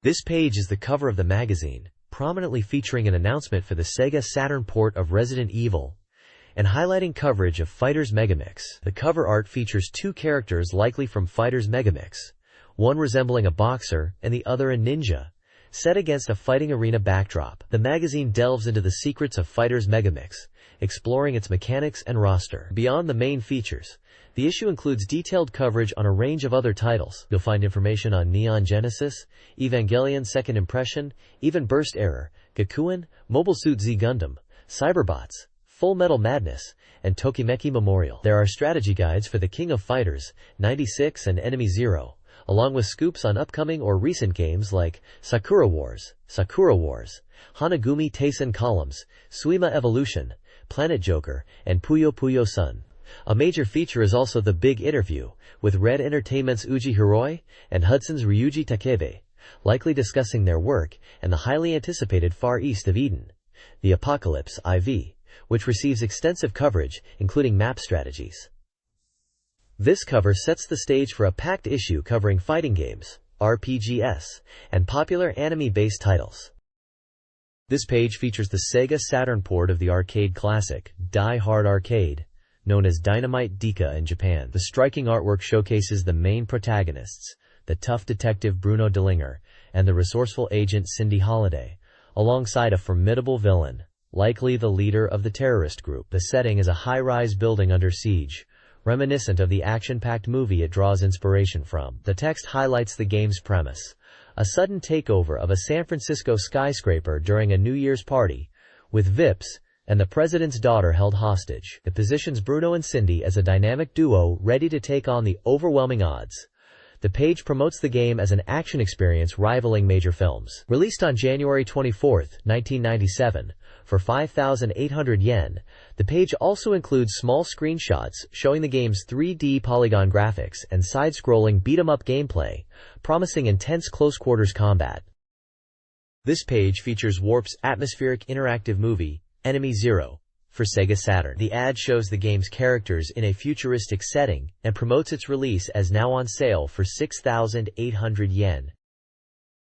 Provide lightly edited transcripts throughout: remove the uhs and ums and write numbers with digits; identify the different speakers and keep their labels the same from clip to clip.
Speaker 1: This page is the cover of the magazine, prominently featuring an announcement for the Sega Saturn port of Resident Evil, and highlighting coverage of Fighter's Megamix. The cover art features two characters likely from Fighter's Megamix, one resembling a boxer and the other a ninja, set against a fighting arena backdrop. The magazine delves into the secrets of Fighter's Megamix, exploring its mechanics and roster. Beyond the main features, the issue includes detailed coverage on a range of other titles. You'll find information on Neon Genesis, Evangelion Second Impression, Even Burst Error, Gakuen, Mobile Suit Z Gundam, Cyberbots, Full Metal Madness, and Tokimeki Memorial. There are strategy guides for the King of Fighters, 96 and Enemy Zero, along with scoops on upcoming or recent games like Sakura Wars, Hanagumi Taisen Columns, Suima Evolution, Planet Joker, and Puyo Puyo Sun. A major feature is also the Big Interview, with Red Entertainment's Uji Hiroi and Hudson's Ryuji Takebe, likely discussing their work and the highly anticipated Far East of Eden, The Apocalypse IV, which receives extensive coverage, including map strategies. This cover sets the stage for a packed issue covering fighting games, RPGs, and popular anime-based titles. This page features the Sega Saturn port of the arcade classic, Die Hard Arcade, known as Dynamite Dika in Japan. The striking artwork showcases the main protagonists, the tough detective Bruno Dillinger, and the resourceful agent Cindy Holiday, alongside a formidable villain, likely the leader of the terrorist group. The setting is a high-rise building under siege, reminiscent of the action-packed movie it draws inspiration from. The text highlights the game's premise: a sudden takeover of a San Francisco skyscraper during a New Year's party, with VIPs and the president's daughter held hostage. It positions Bruno and Cindy as a dynamic duo ready to take on the overwhelming odds. The page promotes the game as an action experience rivaling major films. Released on January 24, 1997, for 5,800 yen, the page also includes small screenshots showing the game's 3D polygon graphics and side-scrolling beat-em-up gameplay, promising intense close-quarters combat. This page features Warp's atmospheric interactive movie, Enemy Zero, for Sega Saturn. The ad shows the game's characters in a futuristic setting and promotes its release as now on sale for 6,800 yen.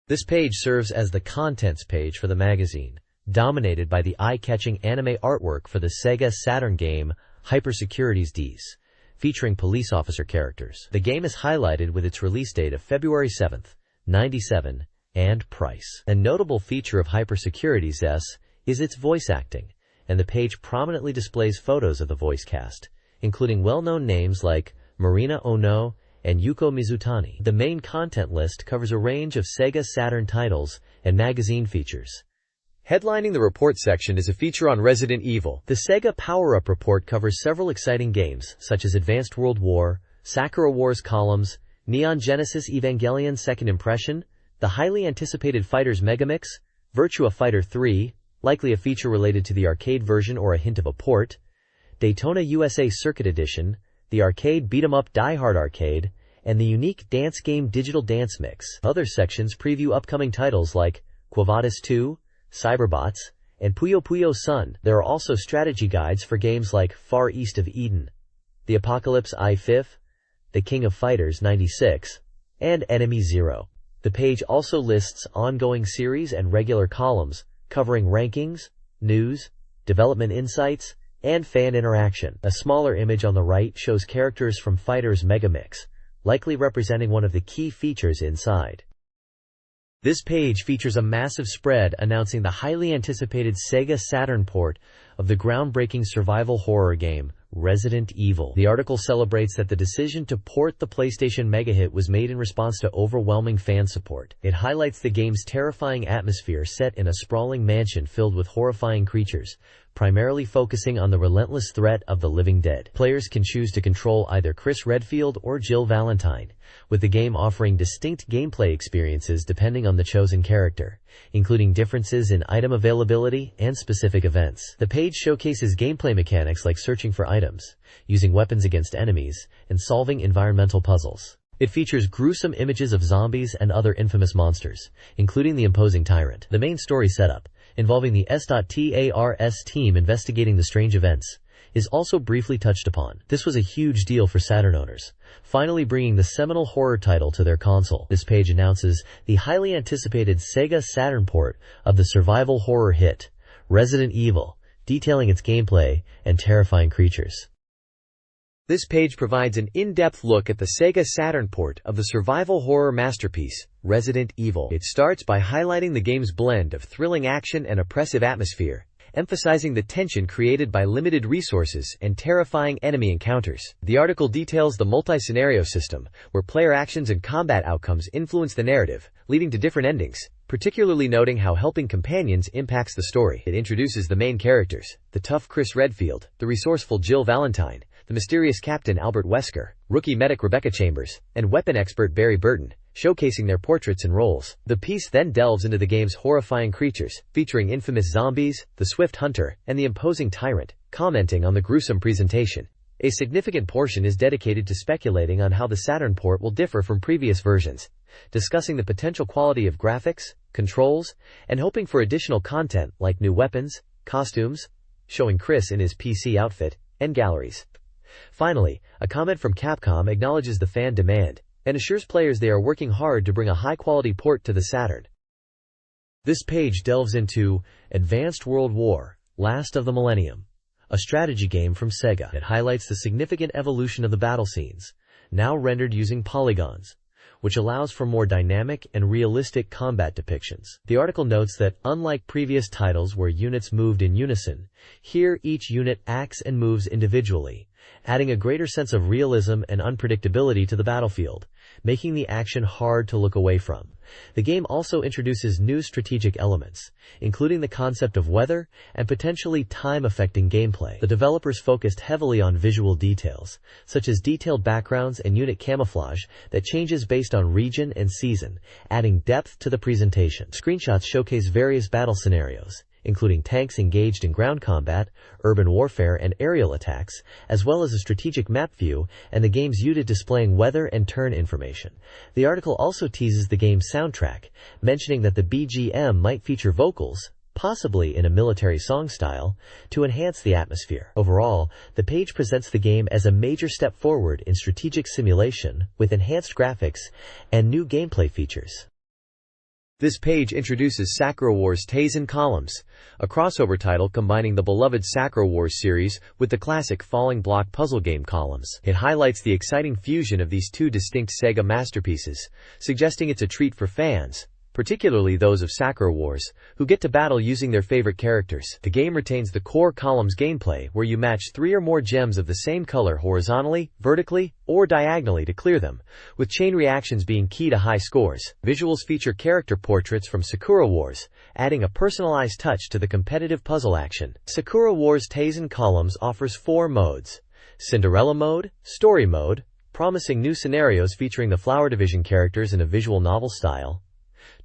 Speaker 1: This page serves as the contents page for the magazine, dominated by the eye-catching anime artwork for the Sega Saturn game Hypersecurities D's, featuring police officer characters. The game is highlighted with its release date of February 7, 97, and price. A notable feature of Hypersecurities S is its voice acting, and the page prominently displays photos of the voice cast, including well-known names like Marina Ono and Yuko Mizutani. The main content list covers a range of Sega Saturn titles and magazine features. Headlining the report section is a feature on Resident Evil. The Sega Power-Up report covers several exciting games, such as Advanced World War, Sakura Wars Columns, Neon Genesis Evangelion Second Impression, the highly anticipated Fighter's Megamix, Virtua Fighter 3, likely a feature related to the arcade version or a hint of a port, Daytona USA Circuit Edition, the arcade beat-em-up Die Hard Arcade, and the unique dance game Digital Dance Mix. Other sections preview upcoming titles like Quo Vadis 2, Cyberbots, and Puyo Puyo Sun. There are also strategy guides for games like Far East of Eden, The Apocalypse IV, The King of Fighters 96, and Enemy Zero. The page also lists ongoing series and regular columns covering rankings, news, development insights, and fan interaction. A smaller image on the right shows characters from Fighter's Megamix, likely representing one of the key features inside. This page features a massive spread announcing the highly anticipated Sega Saturn port of the groundbreaking survival horror game, Resident Evil. The article celebrates that the decision to port the PlayStation mega hit was made in response to overwhelming fan support. It highlights the game's terrifying atmosphere set in a sprawling mansion filled with horrifying creatures, primarily focusing on the relentless threat of the living dead. Players can choose to control either Chris Redfield or Jill Valentine, with the game offering distinct gameplay experiences depending on the chosen character, including differences in item availability and specific events. The page showcases gameplay mechanics like searching for items, using weapons against enemies, and solving environmental puzzles. It features gruesome images of zombies and other infamous monsters, including the imposing Tyrant. The main story setup, involving the S.TARS team investigating the strange events, is also briefly touched upon. This was a huge deal for Saturn owners, finally bringing the seminal horror title to their console. This page announces the highly anticipated Sega Saturn port of the survival horror hit, Resident Evil, detailing its gameplay and terrifying creatures. This page provides an in-depth look at the Sega Saturn port of the survival horror masterpiece, Resident Evil. It starts by highlighting the game's blend of thrilling action and oppressive atmosphere, emphasizing the tension created by limited resources and terrifying enemy encounters. The article details the multi-scenario system, where player actions and combat outcomes influence the narrative, leading to different endings, particularly noting how helping companions impacts the story. It introduces the main characters, the tough Chris Redfield, the resourceful Jill Valentine, the mysterious Captain Albert Wesker, rookie medic Rebecca Chambers, and weapon expert Barry Burton, showcasing their portraits and roles. The piece then delves into the game's horrifying creatures, featuring infamous zombies, the Swift Hunter, and the imposing Tyrant, commenting on the gruesome presentation. A significant portion is dedicated to speculating on how the Saturn port will differ from previous versions, discussing the potential quality of graphics, controls, and hoping for additional content like new weapons, costumes, showing Chris in his PC outfit, and galleries. Finally, a comment from Capcom acknowledges the fan demand and assures players they are working hard to bring a high-quality port to the Saturn. This page delves into Advanced World War, Last of the Millennium, a strategy game from Sega. It highlights the significant evolution of the battle scenes, now rendered using polygons, which allows for more dynamic and realistic combat depictions. The article notes that, unlike previous titles where units moved in unison, here each unit acts and moves individually, adding a greater sense of realism and unpredictability to the battlefield, making the action hard to look away from. The game also introduces new strategic elements, including the concept of weather and potentially time-affecting gameplay. The developers focused heavily on visual details, such as detailed backgrounds and unit camouflage that changes based on region and season, adding depth to the presentation. Screenshots showcase various battle scenarios, including tanks engaged in ground combat, urban warfare, and aerial attacks, as well as a strategic map view and the game's UID displaying weather and turn information. The article also teases the game's soundtrack, mentioning that the BGM might feature vocals, possibly in a military song style, to enhance the atmosphere. Overall, the page presents the game as a major step forward in strategic simulation, with enhanced graphics and new gameplay features. This page introduces Sakura Wars Tails and Columns, a crossover title combining the beloved Sakura Wars series with the classic falling block puzzle game Columns. It highlights the exciting fusion of these two distinct Sega masterpieces, suggesting it's a treat for fans, particularly those of Sakura Wars, who get to battle using their favorite characters. The game retains the core Columns gameplay, where you match 3 or more gems of the same color horizontally, vertically, or diagonally to clear them, with chain reactions being key to high scores. Visuals feature character portraits from Sakura Wars, adding a personalized touch to the competitive puzzle action. Sakura Wars Tails and Columns offers 4 modes: Cinderella mode, story mode, promising new scenarios featuring the Flower Division characters in a visual novel style,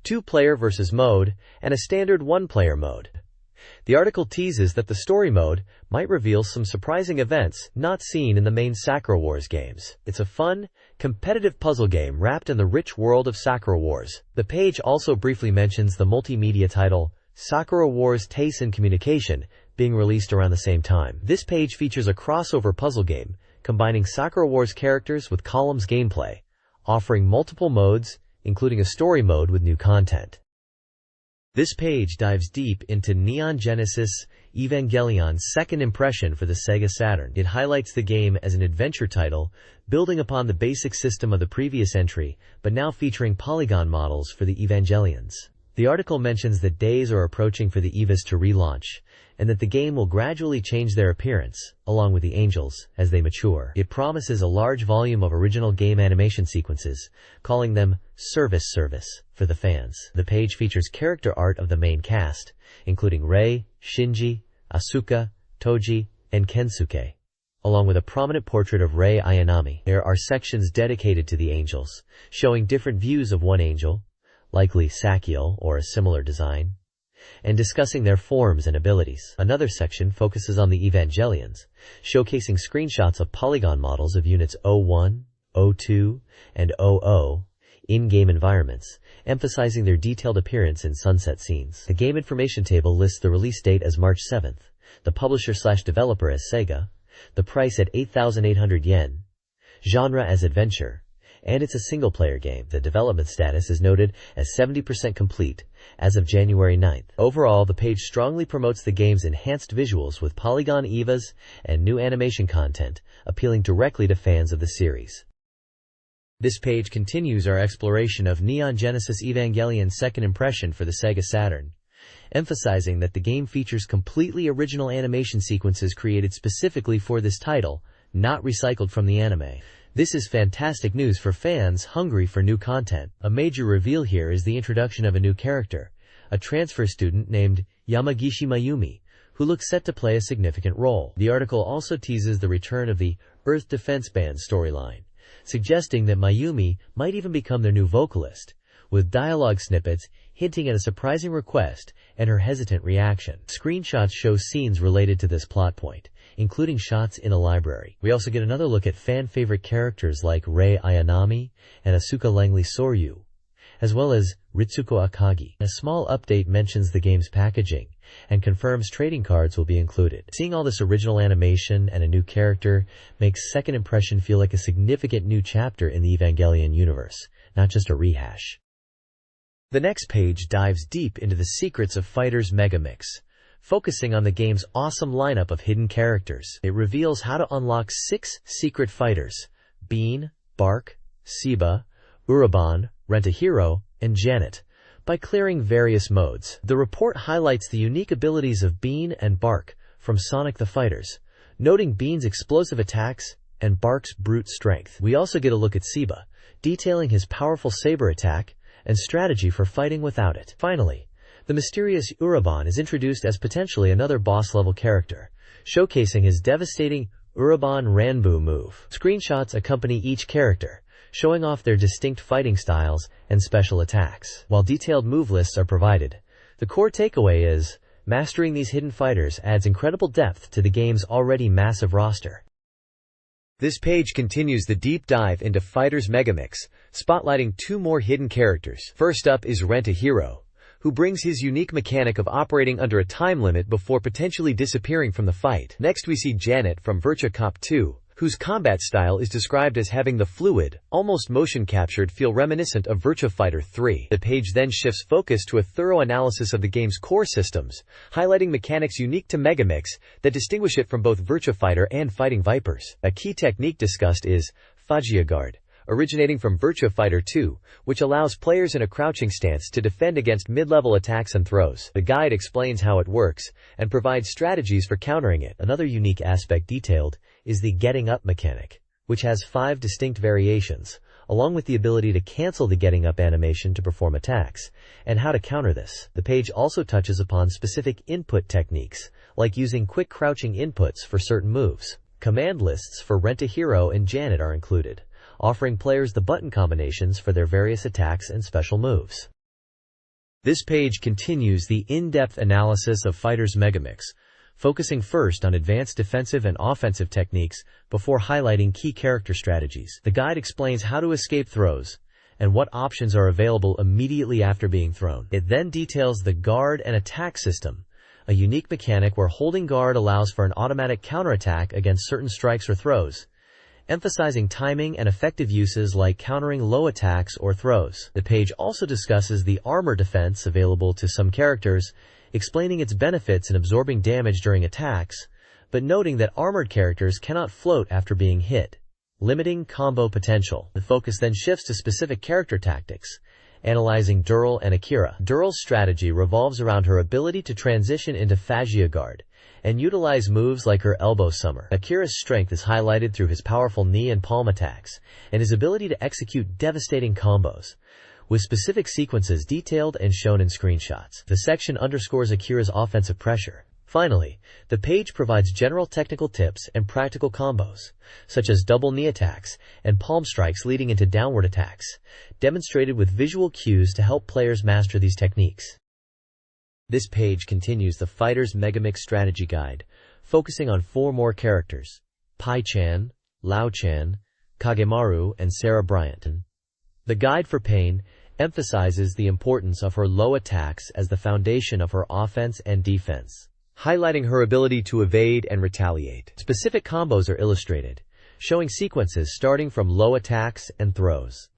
Speaker 1: 2-player versus mode, and a standard 1-player mode. The article teases that the story mode might reveal some surprising events not seen in the main Sakura Wars games. It's a fun, competitive puzzle game wrapped in the rich world of Sakura Wars. The page also briefly mentions the multimedia title, Sakura Wars Tails and Communication, being released around the same time. This page features a crossover puzzle game, combining Sakura Wars characters with Columns gameplay, offering multiple modes, including a story mode with new content. This page dives deep into Neon Genesis Evangelion's second impression for the Sega Saturn. It highlights the game as an adventure title, building upon the basic system of the previous entry, but now featuring polygon models for the Evangelions. The article mentions that days are approaching for the EVAs to relaunch, and that the game will gradually change their appearance, along with the angels, as they mature. It promises a large volume of original game animation sequences, calling them service for the fans. The page features character art of the main cast, including Rei, Shinji, Asuka, Toji, and Kensuke, along with a prominent portrait of Rei Ayanami. There are sections dedicated to the angels, showing different views of one angel, likely Sakiel or a similar design, and discussing their forms and abilities. Another section focuses on the Evangelions, showcasing screenshots of polygon models of units 01, 02, and 00 in-game environments, emphasizing their detailed appearance in sunset scenes. The game information table lists the release date as March 7th, The publisher/developer as Sega. The price at 8,800 yen. Genre as adventure. And it's a single-player game. The development status is noted as 70% complete as of January 9th. Overall, the page strongly promotes the game's enhanced visuals with polygon EVAs and new animation content, appealing directly to fans of the series. This page continues our exploration of Neon Genesis Evangelion's second impression for the Sega Saturn, emphasizing that the game features completely original animation sequences created specifically for this title, not recycled from the anime. This is fantastic news for fans hungry for new content. A major reveal here is the introduction of a new character, a transfer student named Yamagishi Mayumi, who looks set to play a significant role. The article also teases the return of the Earth Defense Band storyline, suggesting that Mayumi might even become their new vocalist, with dialogue snippets hinting at a surprising request and her hesitant reaction. Screenshots show scenes related to this plot point, including shots in a library. We also get another look at fan-favorite characters like Rei Ayanami and Asuka Langley Soryu, as well as Ritsuko Akagi. A small update mentions the game's packaging and confirms trading cards will be included. Seeing all this original animation and a new character makes Second Impression feel like a significant new chapter in the Evangelion universe, not just a rehash. The next page dives deep into the secrets of Fighter's Megamix, focusing on the game's awesome lineup of hidden characters. It reveals how to unlock 6 secret fighters: Bean, Bark, Seba, Uraban, Rent-A-Hero, and Janet, by clearing various modes. The report highlights the unique abilities of Bean and Bark from Sonic the Fighters, noting Bean's explosive attacks and Bark's brute strength. We also get a look at Seba, detailing his powerful saber attack and strategy for fighting without it. Finally, the mysterious Uraban is introduced as potentially another boss-level character, showcasing his devastating Uraban Ranbu move. Screenshots accompany each character, showing off their distinct fighting styles and special attacks. While detailed move lists are provided, the core takeaway is, mastering these hidden fighters adds incredible depth to the game's already massive roster. This page continues the deep dive into Fighter's Megamix, spotlighting 2 more hidden characters. First up is Rent-A-Hero, who brings his unique mechanic of operating under a time limit before potentially disappearing from the fight. Next we see Janet from Virtua Cop 2, whose combat style is described as having the fluid, almost motion-captured feel reminiscent of Virtua Fighter 3. The page then shifts focus to a thorough analysis of the game's core systems, highlighting mechanics unique to Megamix that distinguish it from both Virtua Fighter and Fighting Vipers. A key technique discussed is Fagia Guard, originating from Virtua Fighter 2, which allows players in a crouching stance to defend against mid-level attacks and throws. The guide explains how it works and provides strategies for countering it. Another unique aspect detailed is the getting up mechanic, which has 5 distinct variations, along with the ability to cancel the getting up animation to perform attacks, and how to counter this. The page also touches upon specific input techniques, like using quick crouching inputs for certain moves. Command lists for Rent-A-Hero and Janet are included, offering players the button combinations for their various attacks and special moves. This page continues the in-depth analysis of Fighter's Megamix, focusing first on advanced defensive and offensive techniques before highlighting key character strategies. The guide explains how to escape throws and what options are available immediately after being thrown. It then details the guard and attack system, a unique mechanic where holding guard allows for an automatic counterattack against certain strikes or throws, emphasizing timing and effective uses like countering low attacks or throws. The page also discusses the armor defense available to some characters, explaining its benefits in absorbing damage during attacks, but noting that armored characters cannot float after being hit, limiting combo potential. The focus then shifts to specific character tactics, analyzing Dural and Akira. Dural's strategy revolves around her ability to transition into Fagia Guard and utilize moves like her elbow summer. Akira's strength is highlighted through his powerful knee and palm attacks, and his ability to execute devastating combos, with specific sequences detailed and shown in screenshots. The section underscores Akira's offensive pressure. Finally, the page provides general technical tips and practical combos, such as double knee attacks and palm strikes leading into downward attacks, demonstrated with visual cues to help players master these techniques. This page continues the Fighter's Megamix strategy guide, focusing on 4 more characters: Pai-chan, Lao-chan, Kagemaru, and Sarah Bryant. The guide for Pain emphasizes the importance of her low attacks as the foundation of her offense and defense. highlighting her ability to evade and retaliate. Specific combos are illustrated, showing sequences starting from low attacks and throws.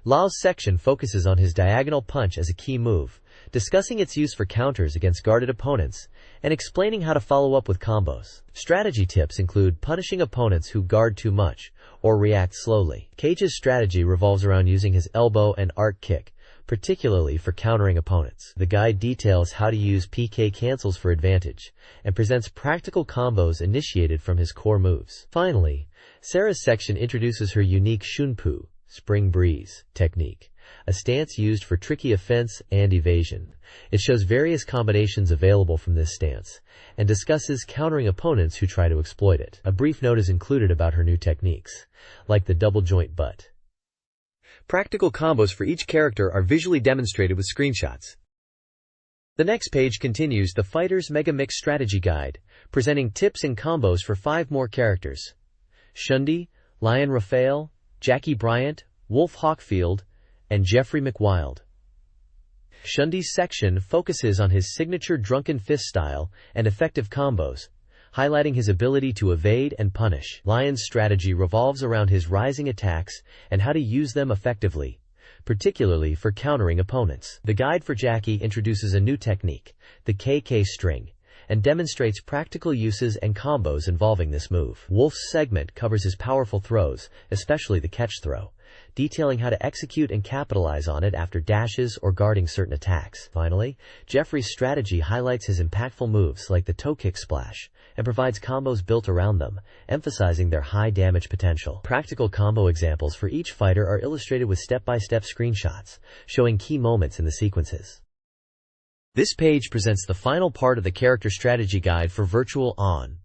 Speaker 1: Lao's section focuses on his diagonal punch as a key move, discussing its use for counters against guarded opponents, and explaining how to follow up with combos. Strategy tips include punishing opponents who guard too much or react slowly. Cage's strategy revolves around using his elbow and arc kick, particularly for countering opponents. The guide details how to use PK cancels for advantage, and presents practical combos initiated from his core moves. Finally, Sarah's section introduces her unique Shunpu, spring breeze, technique, a stance used for tricky offense and evasion. It shows various combinations available from this stance, and discusses countering opponents who try to exploit it. A brief note is included about her new techniques, like the double joint butt. Practical combos for each character are visually demonstrated with screenshots. The next page continues the Fighter's Mega Mix Strategy Guide, presenting tips and combos for 5 more characters: Shundi, Lion Raphael, Jackie Bryant, Wolf Hawkfield, and Jeffrey McWild. Shundi's section focuses on his signature drunken fist style and effective combos, highlighting his ability to evade and punish. Lion's strategy revolves around his rising attacks and how to use them effectively, particularly for countering opponents. The guide for Jackie introduces a new technique, the KK string, and demonstrates practical uses and combos involving this move. Wolf's segment covers his powerful throws, especially the catch throw, detailing how to execute and capitalize on it after dashes or guarding certain attacks. Finally, Jeffrey's strategy highlights his impactful moves like the toe kick splash, and provides combos built around them, emphasizing their high damage potential. Practical combo examples for each fighter are illustrated with step-by-step screenshots, showing key moments in the sequences. This page presents the final part of the character strategy guide for Virtual On.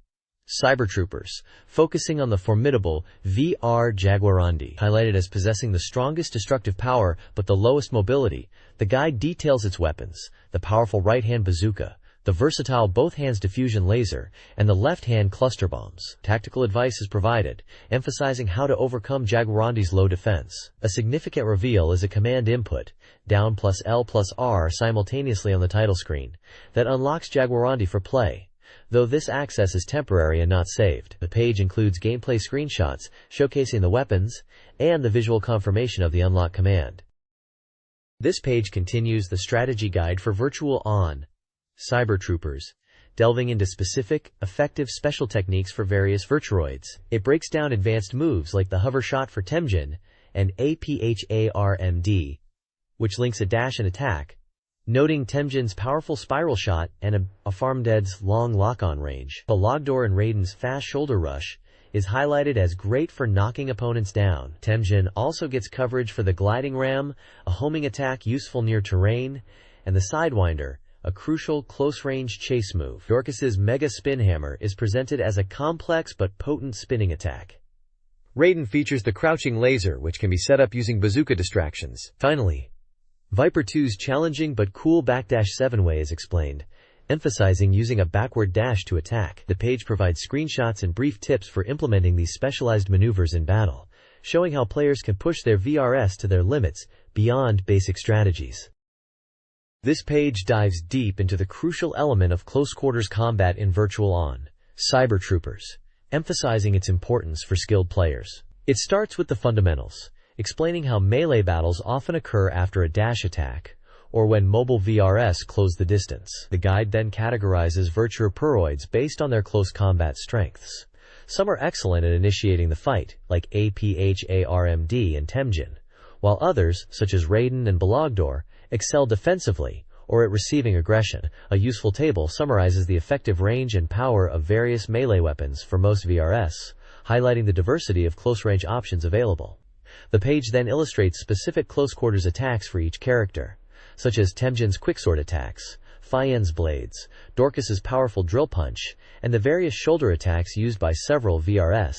Speaker 1: Cybertroopers, focusing on the formidable VR Jaguarandi. Highlighted as possessing the strongest destructive power but the lowest mobility, the guide details its weapons: the powerful right-hand bazooka, the versatile both-hands diffusion laser, and the left-hand cluster bombs. Tactical advice is provided, emphasizing how to overcome Jaguarandi's low defense. A significant reveal is a command input, down plus L plus R simultaneously on the title screen, that unlocks Jaguarandi for play, though this access is temporary and not saved. The page includes gameplay screenshots showcasing the weapons and the visual confirmation of the unlock command. This page continues the strategy guide for Virtual On. Cybertroopers, delving into specific, effective special techniques for various Virturoids. It breaks down advanced moves like the hover shot for Temjin and APHARMD, which links a dash and attack, noting Temjin's powerful spiral shot and Afarmded's long lock-on range. Balagdor and Raiden's fast shoulder rush is highlighted as great for knocking opponents down. Temjin also gets coverage for the gliding ram, a homing attack useful near terrain, and the Sidewinder, a crucial close-range chase move. Dorcas's Mega Spin Hammer is presented as a complex but potent spinning attack. Raiden features the crouching laser, which can be set up using bazooka distractions. Finally, Viper 2's challenging but cool backdash 7-way is explained, emphasizing using a backward dash to attack. The page provides screenshots and brief tips for implementing these specialized maneuvers in battle, showing how players can push their VRS to their limits beyond basic strategies. This page dives deep into the crucial element of close-quarters combat in Virtual On, Cybertroopers, emphasizing its importance for skilled players. It starts with the fundamentals, explaining how melee battles often occur after a dash attack, or when mobile VRS close the distance. The guide then categorizes Virtuopuroids based on their close combat strengths. Some are excellent at initiating the fight, like APHARMD and Temjin, while others, such as Raiden and Balagdor, excel defensively or at receiving aggression. A useful table summarizes the effective range and power of various melee weapons for most VRS, highlighting the diversity of close-range options available. The page then illustrates specific close-quarters attacks for each character, such as Temjin's quicksword attacks, Fien's blades, Dorcas's powerful drill punch, and the various shoulder attacks used by several VRS,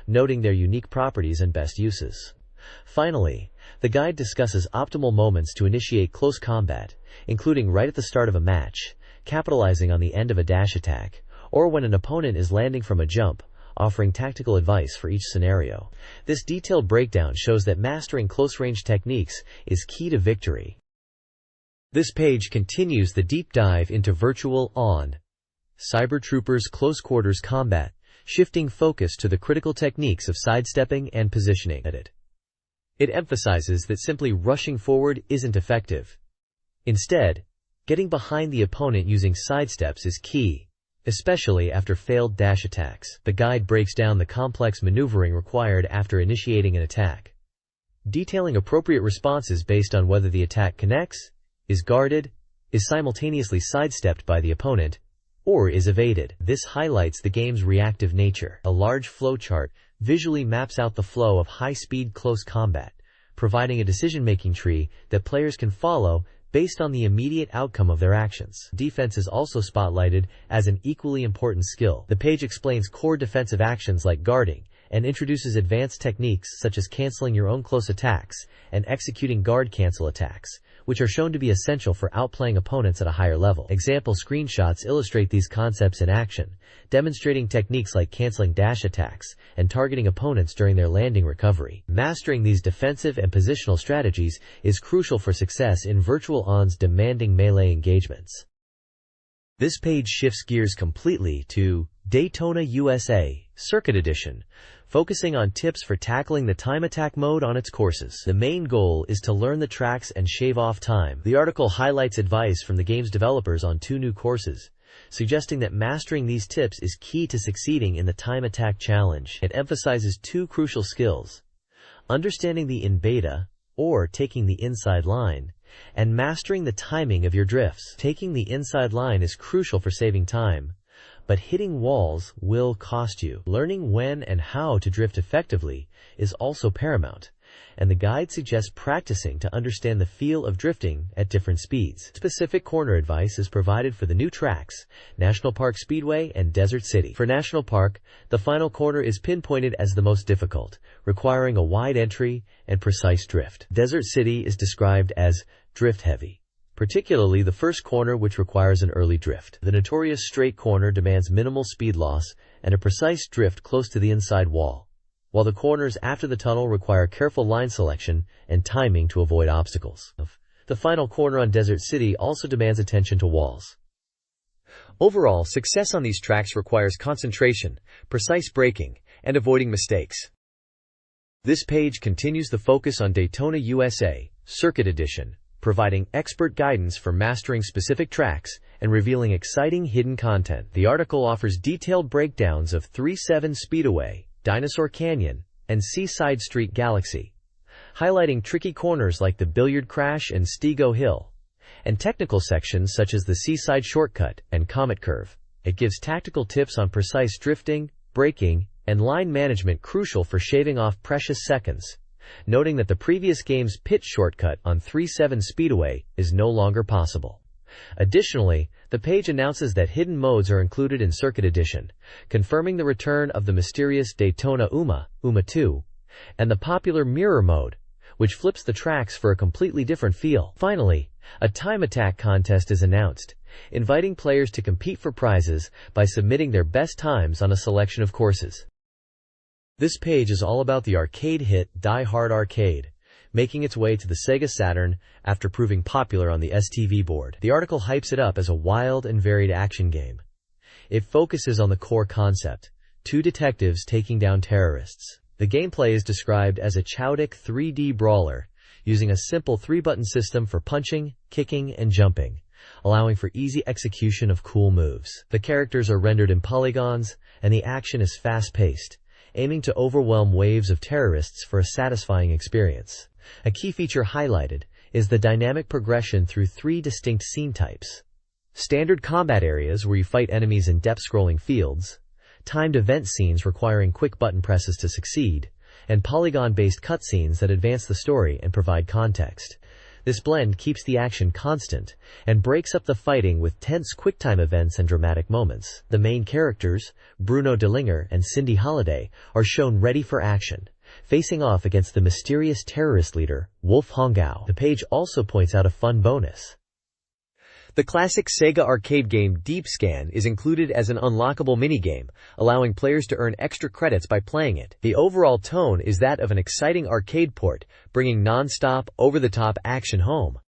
Speaker 1: noting their unique properties and best uses. Finally, the guide discusses optimal moments to initiate close combat, including right at the start of a match, capitalizing on the end of a dash attack, or when an opponent is landing from a jump, offering tactical advice for each scenario. This detailed breakdown shows that mastering close-range techniques is key to victory. This page continues the deep dive into Virtual On. Cyber Troopers Close Quarters Combat, shifting focus to the critical techniques of sidestepping and positioning. It emphasizes that simply rushing forward isn't effective. Instead, getting behind the opponent using sidesteps is key, especially after failed dash attacks. The guide breaks down the complex maneuvering required after initiating an attack, detailing appropriate responses based on whether the attack connects, is guarded, is simultaneously sidestepped by the opponent, or is evaded. This highlights the game's reactive nature. A large flowchart visually maps out the flow of high-speed close combat, providing a decision-making tree that players can follow based on the immediate outcome of their actions. Defense is also spotlighted as an equally important skill. The page explains core defensive actions like guarding, and introduces advanced techniques such as canceling your own close attacks and executing guard cancel attacks, which are shown to be essential for outplaying opponents at a higher level. Example screenshots illustrate these concepts in action, demonstrating techniques like canceling dash attacks and targeting opponents during their landing recovery. Mastering these defensive and positional strategies is crucial for success in Virtual On's demanding melee engagements. This page shifts gears completely to Daytona USA Circuit Edition, focusing on tips for tackling the time attack mode on its courses. The main goal is to learn the tracks and shave off time. The article highlights advice from the game's developers on 2 new courses, suggesting that mastering these tips is key to succeeding in the time attack challenge. It emphasizes 2 crucial skills: understanding the in beta, or taking the inside line, and mastering the timing of your drifts. Taking the inside line is crucial for saving time, but hitting walls will cost you. Learning when and how to drift effectively is also paramount, and the guide suggests practicing to understand the feel of drifting at different speeds. Specific corner advice is provided for the new tracks, National Park Speedway and Desert City. For National Park, the final corner is pinpointed as the most difficult, requiring a wide entry and precise drift. Desert City is described as drift heavy, particularly the first corner, which requires an early drift. The notorious straight corner demands minimal speed loss and a precise drift close to the inside wall, while the corners after the tunnel require careful line selection and timing to avoid obstacles. The final corner on Desert City also demands attention to walls. Overall, success on these tracks requires concentration, precise braking, and avoiding mistakes. This page continues the focus on Daytona USA Circuit Edition, providing expert guidance for mastering specific tracks and revealing exciting hidden content. The article offers detailed breakdowns of 3-7 Speedway, Dinosaur Canyon, and Seaside Street Galaxy, highlighting tricky corners like the Billiard Crash and Stego Hill, and technical sections such as the Seaside Shortcut and Comet Curve. It gives tactical tips on precise drifting, braking, and line management crucial for shaving off precious seconds, noting that the previous game's pit shortcut on 3-7 Speedway is no longer possible. Additionally, the page announces that hidden modes are included in Circuit Edition, confirming the return of the mysterious Daytona UMA 2, and the popular Mirror mode, which flips the tracks for a completely different feel. Finally, a time attack contest is announced, inviting players to compete for prizes by submitting their best times on a selection of courses. This page is all about the arcade hit Die Hard Arcade, making its way to the Sega Saturn after proving popular on the STV board. The article hypes it up as a wild and varied action game. It focuses on the core concept: 2 detectives taking down terrorists. The gameplay is described as a chaotic 3D brawler, using a simple 3-button system for punching, kicking, and jumping, allowing for easy execution of cool moves. The characters are rendered in polygons, and the action is fast-paced, aiming to overwhelm waves of terrorists for a satisfying experience. A key feature highlighted is the dynamic progression through 3 distinct scene types: standard combat areas where you fight enemies in depth-scrolling fields, timed event scenes requiring quick button presses to succeed, and polygon-based cutscenes that advance the story and provide context. This blend keeps the action constant and breaks up the fighting with tense QuickTime events and dramatic moments. The main characters, Bruno Dellinger and Cindy Holiday, are shown ready for action, facing off against the mysterious terrorist leader, Wolf Hongao. The page also points out a fun bonus. The classic Sega arcade game Deep Scan is included as an unlockable minigame, allowing players to earn extra credits by playing it. The overall tone is that of an exciting arcade port, bringing non-stop, over-the-top action home.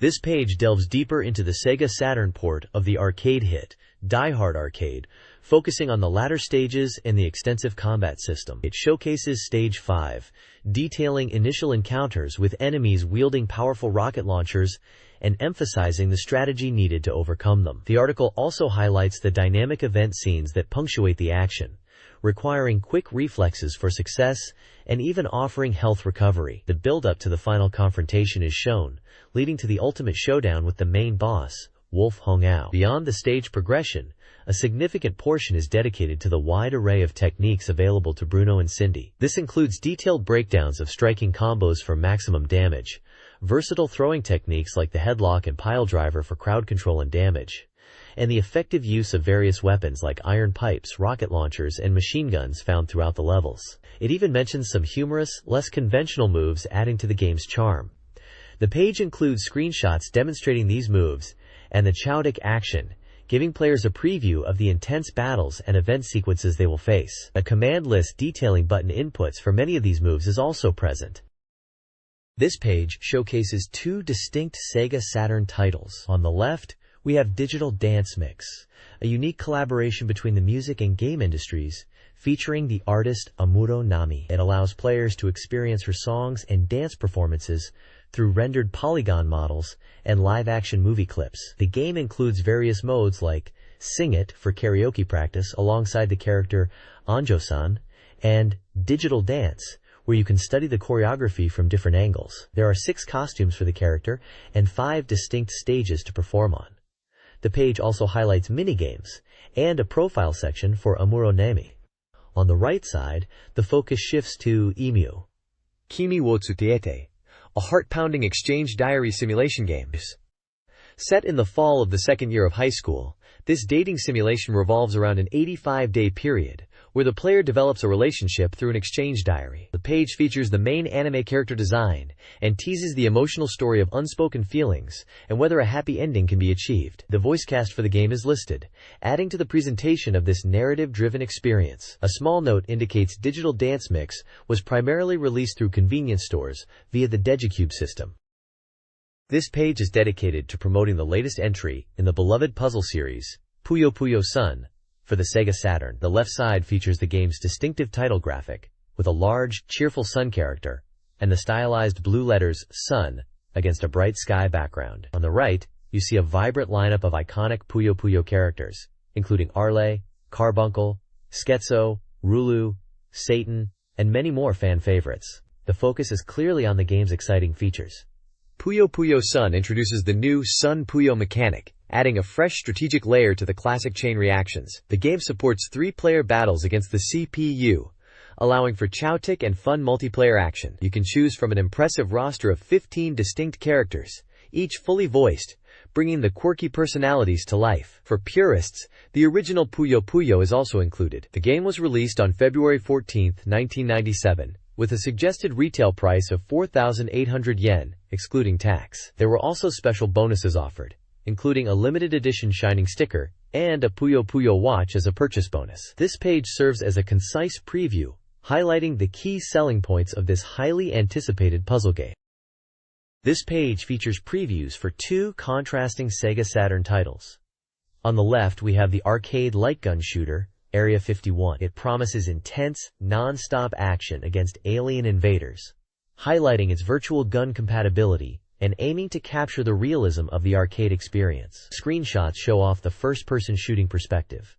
Speaker 1: This page delves deeper into the Sega Saturn port of the arcade hit, Die Hard Arcade, focusing on the latter stages and the extensive combat system. It showcases Stage 5, detailing initial encounters with enemies wielding powerful rocket launchers and emphasizing the strategy needed to overcome them. The article also highlights the dynamic event scenes that punctuate the action, requiring quick reflexes for success and even offering health recovery. The build-up to the final confrontation is shown, leading to the ultimate showdown with the main boss, Wolf Hongao. Beyond the stage progression, a significant portion is dedicated to the wide array of techniques available to Bruno and Cindy. This includes detailed breakdowns of striking combos for maximum damage, versatile throwing techniques like the headlock and piledriver for crowd control and damage, and the effective use of various weapons like iron pipes, rocket launchers, and machine guns found throughout the levels. It even mentions some humorous, less conventional moves, adding to the game's charm. The page includes screenshots demonstrating these moves and the Chowdick action, giving players a preview of the intense battles and event sequences they will face. A command list detailing button inputs for many of these moves is also present. This page showcases two distinct Sega Saturn titles. On the left, we have Digital Dance Mix, a unique collaboration between the music and game industries, featuring the artist Amuro Nami. It allows players to experience her songs and dance performances through rendered polygon models and live-action movie clips. The game includes various modes like Sing It for karaoke practice alongside the character Anjo-san, and Digital Dance, where you can study the choreography from different angles. There are 6 costumes for the character and 5 distinct stages to perform on. The page also highlights minigames and a profile section for Amuro Nami. On the right side, the focus shifts to Emu, Kimi wo Tsuteete, a heart-pounding exchange diary simulation game. Set in the fall of the second year of high school, this dating simulation revolves around an 85-day period, where the player develops a relationship through an exchange diary. The page features the main anime character design and teases the emotional story of unspoken feelings and whether a happy ending can be achieved. The voice cast for the game is listed, adding to the presentation of this narrative-driven experience. A small note indicates Digital Dance Mix was primarily released through convenience stores via the Digicube system. This page is dedicated to promoting the latest entry in the beloved puzzle series, Puyo Puyo Sun, for the Sega Saturn. The left side features the game's distinctive title graphic, with a large, cheerful sun character, and the stylized blue letters, Sun, against a bright sky background. On the right, you see a vibrant lineup of iconic Puyo Puyo characters, including Arle, Carbuncle, Scherzo, Rulu, Satan, and many more fan favorites. The focus is clearly on the game's exciting features. Puyo Puyo Sun introduces the new Sun Puyo mechanic, adding a fresh strategic layer to the classic chain reactions. The game supports 3-player battles against the CPU, allowing for Chowdick and fun multiplayer action. You can choose from an impressive roster of 15 distinct characters, each fully voiced, bringing the quirky personalities to life. For purists, the original Puyo Puyo is also included. The game was released on February 14, 1997, with a suggested retail price of 4,800 yen, excluding tax. There were also special bonuses offered, including a limited edition shining sticker and a Puyo Puyo watch as a purchase bonus. This page serves as a concise preview, highlighting the key selling points of this highly anticipated puzzle game. This page features previews for 2 contrasting Sega Saturn titles. On the left, we have the arcade light gun shooter, Area 51. It promises intense, non-stop action against alien invaders, highlighting its virtual gun compatibility and aiming to capture the realism of the arcade experience. Screenshots show off the first-person shooting perspective.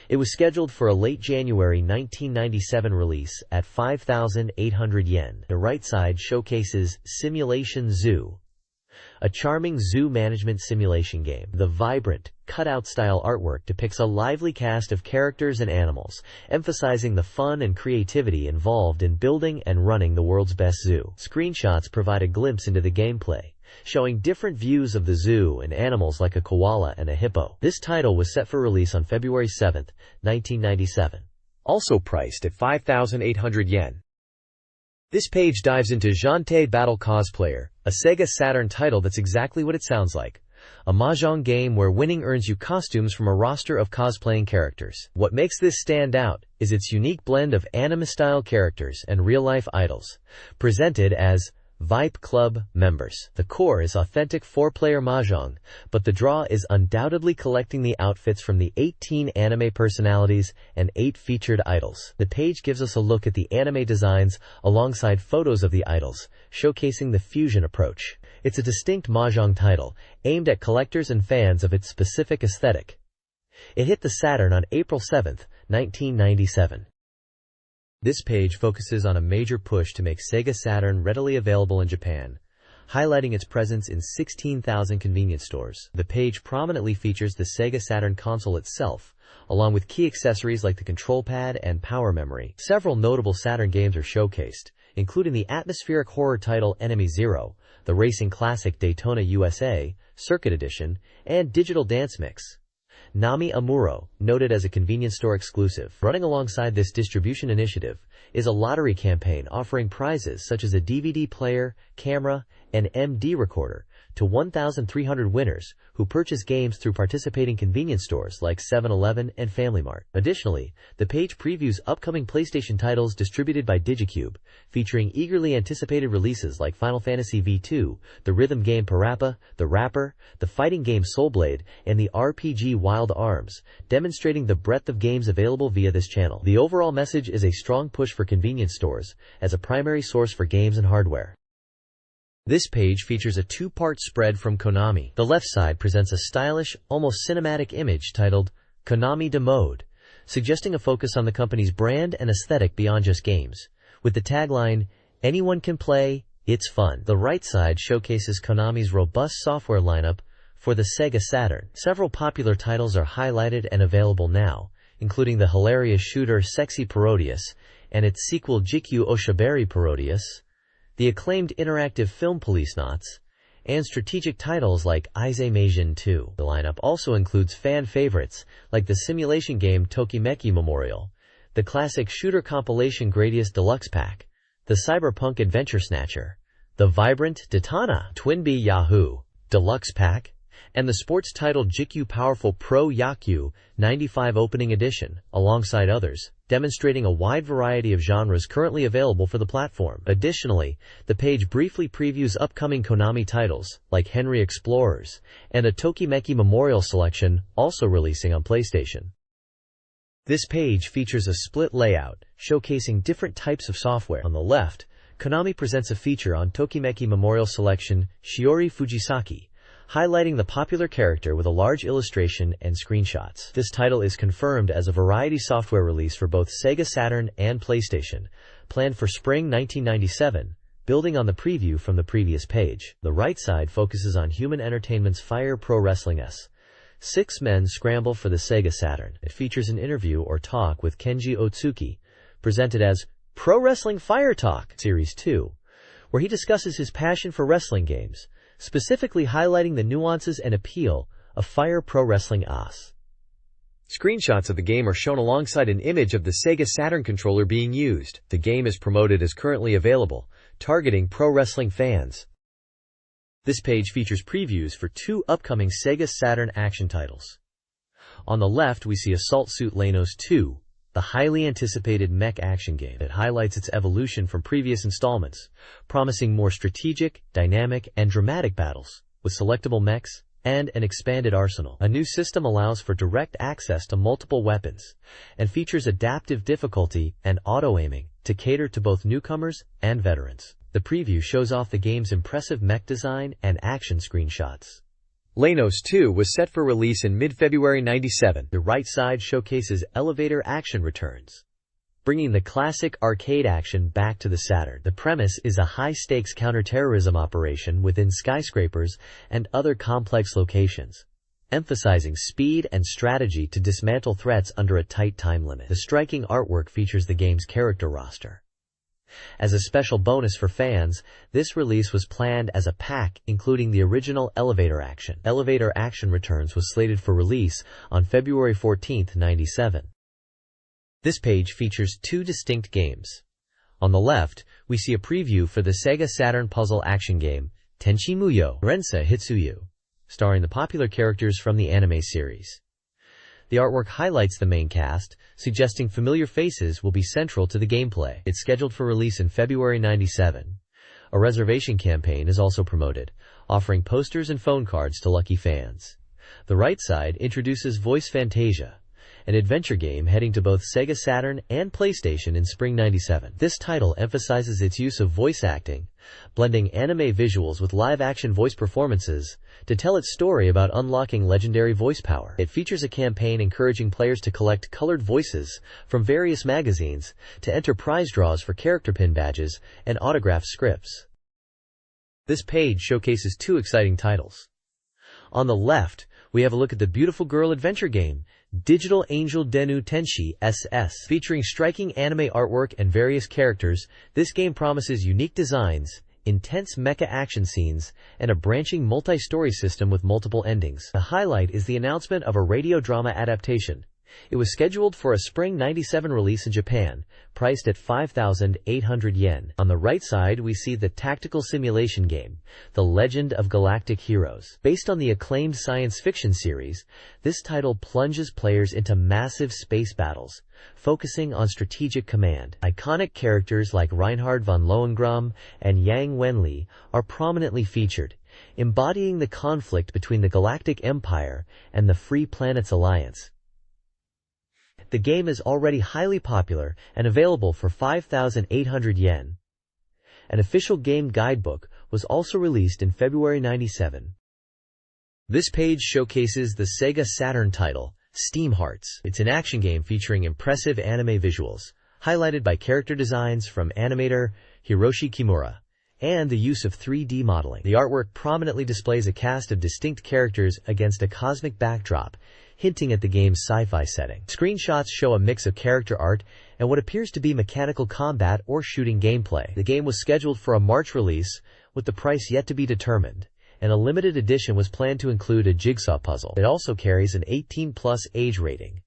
Speaker 1: It was scheduled for a late January 1997 release at 5,800 yen. The right side showcases Simulation Zoo, a charming zoo management simulation game. The vibrant, cutout-style artwork depicts a lively cast of characters and animals, emphasizing the fun and creativity involved in building and running the world's best zoo. Screenshots provide a glimpse into the gameplay, showing different views of the zoo and animals like a koala and a hippo. This title was set for release on February 7, 1997. Also priced at 5,800 yen. This page dives into Jante Battle Cosplayer, a Sega Saturn title that's exactly what it sounds like. A mahjong game where winning earns you costumes from a roster of cosplaying characters. What makes this stand out is its unique blend of anime-style characters and real-life idols, presented as VIP Club members. The core is authentic 4-player mahjong, but the draw is undoubtedly collecting the outfits from the 18 anime personalities and 8 featured idols. The page gives us a look at the anime designs alongside photos of the idols, showcasing the fusion approach. It's a distinct mahjong title, aimed at collectors and fans of its specific aesthetic. It hit the Saturn on April 7, 1997. This page focuses on a major push to make Sega Saturn readily available in Japan, highlighting its presence in 16,000 convenience stores. The page prominently features the Sega Saturn console itself, along with key accessories like the control pad and power memory. Several notable Saturn games are showcased, including the atmospheric horror title Enemy Zero, the racing classic Daytona USA, Circuit Edition, and Digital Dance Mix. Nami Amuro, noted as a convenience store exclusive. Running alongside this distribution initiative is a lottery campaign offering prizes such as a DVD player, camera, and MD recorder to 1,300 winners who purchase games through participating convenience stores like 7-Eleven and Family Mart. Additionally, the page previews upcoming PlayStation titles distributed by Digicube, featuring eagerly anticipated releases like Final Fantasy V2, the rhythm game Parappa, the Rapper, the fighting game Soulblade, and the RPG Wild Arms, demonstrating the breadth of games available via this channel. The overall message is a strong push for convenience stores as a primary source for games and hardware. This page features a 2-part spread from Konami. The left side presents a stylish, almost cinematic image titled Konami de Mode, suggesting a focus on the company's brand and aesthetic beyond just games, with the tagline, "Anyone can play, it's fun." The right side showcases Konami's robust software lineup for the Sega Saturn. Several popular titles are highlighted and available now, including the hilarious shooter Sexy Parodius and its sequel Jikyu Oshibari Parodius, the acclaimed interactive film Policenauts, and strategic titles like Izemasian 2. The lineup also includes fan favorites like the simulation game Tokimeki Memorial, the classic shooter compilation Gradius Deluxe Pack, the cyberpunk Adventure Snatcher, the vibrant Datana Twinbee Yahoo Deluxe Pack, and the sports title Jikyu Powerful Pro Yakyu 95 Opening Edition, alongside others, demonstrating a wide variety of genres currently available for the platform. Additionally, the page briefly previews upcoming Konami titles, like Henry Explorers, and a Tokimeki Memorial selection, also releasing on PlayStation. This page features a split layout, showcasing different types of software. On the left, Konami presents a feature on Tokimeki Memorial selection Shiori Fujisaki, highlighting the popular character with a large illustration and screenshots. This title is confirmed as a variety software release for both Sega Saturn and PlayStation, planned for spring 1997, building on the preview from the previous page. The right side focuses on Human Entertainment's Fire Pro Wrestling S. 6 men scramble for the Sega Saturn. It features an interview or talk with Kenji Otsuki, presented as Pro Wrestling Fire Talk Series 2, where he discusses his passion for wrestling games, specifically highlighting the nuances and appeal of Fire Pro Wrestling AS. Screenshots of the game are shown alongside an image of the Sega Saturn controller being used. The game is promoted as currently available, targeting pro wrestling fans. This page features previews for 2 upcoming Sega Saturn action titles. On the left, we see Assault Suit Lanos 2, the highly anticipated mech action game. It highlights its evolution from previous installments, promising more strategic, dynamic, and dramatic battles, with selectable mechs and an expanded arsenal. A new system allows for direct access to multiple weapons, and features adaptive difficulty and auto-aiming to cater to both newcomers and veterans. The preview shows off the game's impressive mech design and action screenshots. Lanos 2 was set for release in mid-February 97. The right side showcases elevator action returns, bringing the classic arcade action back to the Saturn. The premise is a high-stakes counterterrorism operation within skyscrapers and other complex locations, emphasizing speed and strategy to dismantle threats under a tight time limit. The striking artwork features the game's character roster. As a special bonus for fans, this release was planned as a pack including the original Elevator Action. Elevator Action Returns was slated for release on February 14, 97. This page features 2 distinct games. On the left, we see a preview for the Sega Saturn puzzle action game Tenchi Muyo Rensa Hitsuyu, starring the popular characters from the anime series. The artwork highlights the main cast, suggesting familiar faces will be central to the gameplay. It's scheduled for release in February 97. A reservation campaign is also promoted, offering posters and phone cards to lucky fans. The right side introduces Voice Fantasia, an adventure game heading to both Sega Saturn and PlayStation in spring '97. This title emphasizes its use of voice acting, blending anime visuals with live-action voice performances to tell its story about unlocking legendary voice power. It features a campaign encouraging players to collect colored voices from various magazines to enter prize draws for character pin badges and autographed scripts. This page showcases two exciting titles. On the left, we have a look at the beautiful girl adventure game, Digital Angel Denu Tenshi SS. Featuring striking anime artwork and various characters, this game promises unique designs, intense mecha action scenes, and a branching multi-story system with multiple endings. The highlight is the announcement of a radio drama adaptation. It was scheduled for a spring '97 release in Japan, priced at 5,800 yen. On the right side, we see the tactical simulation game, The Legend of Galactic Heroes. Based on the acclaimed science fiction series, this title plunges players into massive space battles, focusing on strategic command. Iconic characters like Reinhard von Lohengrin and Yang Wenli are prominently featured, embodying the conflict between the Galactic Empire and the Free Planets Alliance. The game is already highly popular and available for 5,800 yen. An official game guidebook was also released in February '97. This page showcases the Sega Saturn title, Steam Hearts. It's an action game featuring impressive anime visuals, highlighted by character designs from animator Hiroshi Kimura, and the use of 3D modeling. The artwork prominently displays a cast of distinct characters against a cosmic backdrop, hinting at the game's sci-fi setting. Screenshots show a mix of character art and what appears to be mechanical combat or shooting gameplay. The game was scheduled for a March release, with the price yet to be determined, and a limited edition was planned to include a jigsaw puzzle. It also carries an 18+ age rating.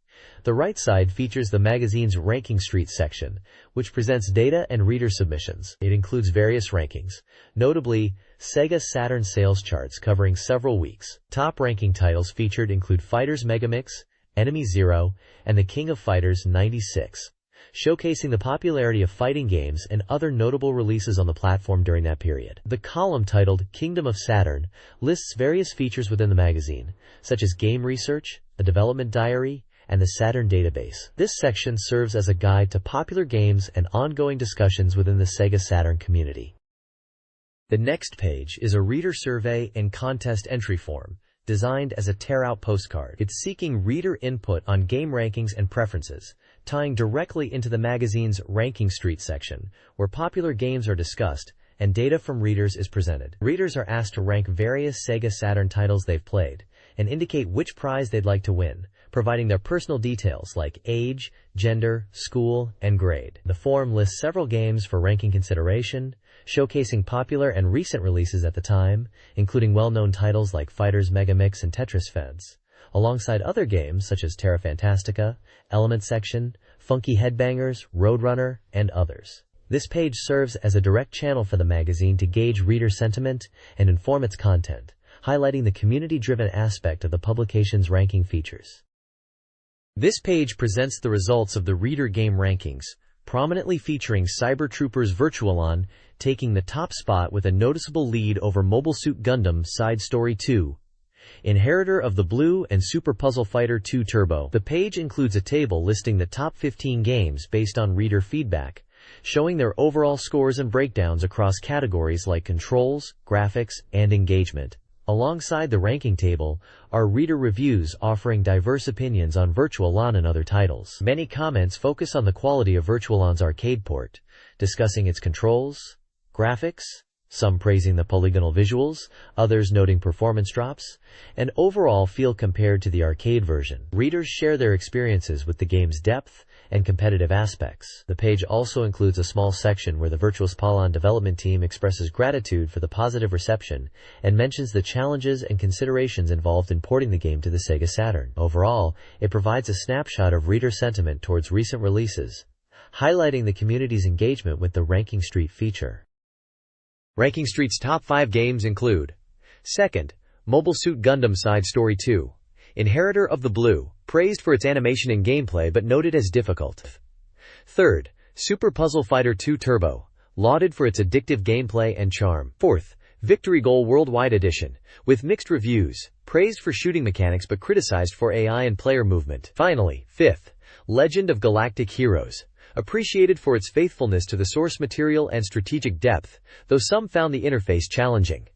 Speaker 1: The right side features the magazine's Ranking Street section, which presents data and reader submissions. It includes various rankings, notably Sega Saturn sales charts covering several weeks. Top ranking titles featured include Fighters Megamix, Enemy Zero, and The King of Fighters '96, showcasing the popularity of fighting games and other notable releases on the platform during that period. The column titled Kingdom of Saturn lists various features within the magazine, such as game research, a development diary, and the Saturn database. This section serves as a guide to popular games and ongoing discussions within the Sega Saturn community. The next page is a reader survey and contest entry form, designed as a tear-out postcard. It's seeking reader input on game rankings and preferences, tying directly into the magazine's Ranking Street section, where popular games are discussed and data from readers is presented. Readers are asked to rank various Sega Saturn titles they've played and indicate which prize they'd like to win, providing their personal details like age, gender, school, and grade. The form lists several games for ranking consideration, showcasing popular and recent releases at the time, including well-known titles like Fighters Megamix and Tetris Fence, alongside other games such as Terra Fantastica, Element Section, Funky Headbangers, Roadrunner, and others. This page serves as a direct channel for the magazine to gauge reader sentiment and inform its content, highlighting the community-driven aspect of the publication's ranking features. This page presents the results of the reader game rankings, prominently featuring Cyber Troopers Virtualon taking the top spot with a noticeable lead over Mobile Suit Gundam Side Story 2, Inheritor of the Blue, and Super Puzzle Fighter 2 Turbo. The page includes a table listing the top 15 games based on reader feedback, showing their overall scores and breakdowns across categories like controls, graphics, and engagement. Alongside the ranking table are reader reviews offering diverse opinions on Virtualon and other titles. Many comments focus on the quality of Virtualon's arcade port, discussing its controls, graphics, some praising the polygonal visuals, others noting performance drops, and overall feel compared to the arcade version. Readers share their experiences with the game's depth and competitive aspects. The page also includes a small section where the Virtuaspalon development team expresses gratitude for the positive reception and mentions the challenges and considerations involved in porting the game to the Sega Saturn. Overall, it provides a snapshot of reader sentiment towards recent releases, highlighting the community's engagement with the Ranking Street feature. Ranking Street's top 5 games include: second, Mobile Suit Gundam Side Story 2, Inheritor of the Blue, praised for its animation and gameplay but noted as difficult. Third, Super Puzzle Fighter 2 Turbo, lauded for its addictive gameplay and charm. 4th, Victory Goal Worldwide Edition, with mixed reviews, praised for shooting mechanics but criticized for AI and player movement. Finally, 5th, Legend of Galactic Heroes, appreciated for its faithfulness to the source material and strategic depth, though some found the interface challenging.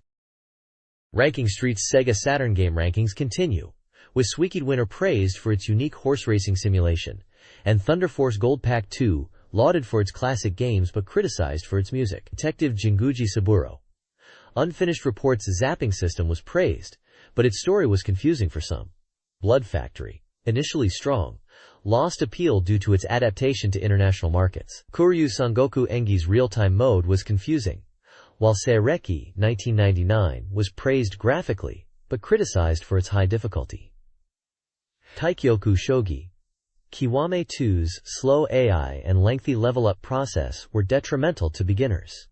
Speaker 1: Ranking Street's Sega Saturn game rankings continue, with Suikoden winner praised for its unique horse racing simulation, and Thunder Force Gold Pack 2, lauded for its classic games but criticized for its music. Detective Jinguji Saburo. Unfinished Report's zapping system was praised, but its story was confusing for some. Blood Factory, initially strong, lost appeal due to its adaptation to international markets. Kuryu Sangoku Engi's real-time mode was confusing, while Seireki 1999 was praised graphically, but criticized for its high difficulty. Taikyoku Shogi. Kiwame 2's slow AI and lengthy level-up process were detrimental to beginners.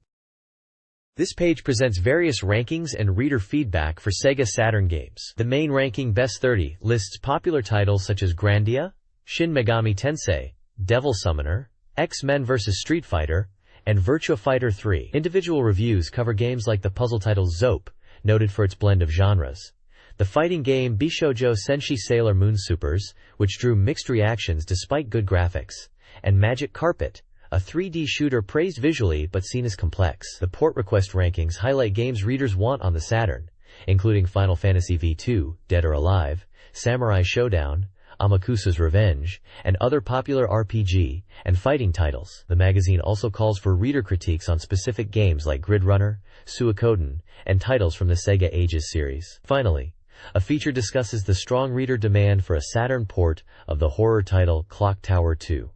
Speaker 1: This page presents various rankings and reader feedback for Sega Saturn games. The main ranking Best 30 lists popular titles such as Grandia, Shin Megami Tensei, Devil Summoner, X-Men vs. Street Fighter, and Virtua Fighter 3. Individual reviews cover games like the puzzle title Zope, noted for its blend of genres, the fighting game Bishoujo Senshi Sailor Moon Supers, which drew mixed reactions despite good graphics, and Magic Carpet, a 3D shooter praised visually but seen as complex. The port request rankings highlight games readers want on the Saturn, including Final Fantasy V2, Dead or Alive, Samurai Showdown, Amakusa's Revenge, and other popular RPG and fighting titles. The magazine also calls for reader critiques on specific games like Grid Runner, Suikoden, and titles from the Sega Ages series. Finally, a feature discusses the strong reader demand for a Saturn port of the horror title Clock Tower 2.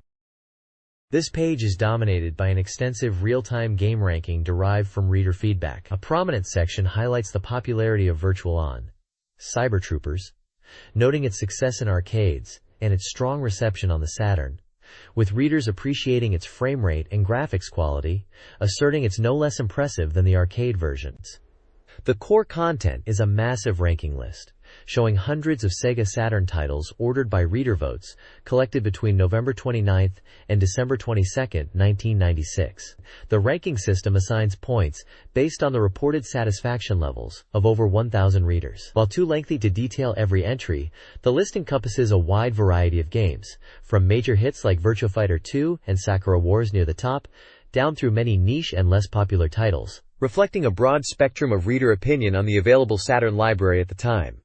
Speaker 1: This page is dominated by an extensive real-time game ranking derived from reader feedback. A prominent section highlights the popularity of Virtual On Cyber Troopers, noting its success in arcades and its strong reception on the Saturn, with readers appreciating its frame rate and graphics quality, asserting it's no less impressive than the arcade versions. The core content is a massive ranking list, showing hundreds of Sega Saturn titles ordered by reader votes, collected between November 29 and December 22, 1996. The ranking system assigns points based on the reported satisfaction levels of over 1,000 readers. While too lengthy to detail every entry, the list encompasses a wide variety of games, from major hits like Virtua Fighter 2 and Sakura Wars near the top, down through many niche and less popular titles, reflecting a broad spectrum of reader opinion on the available Saturn library at the time.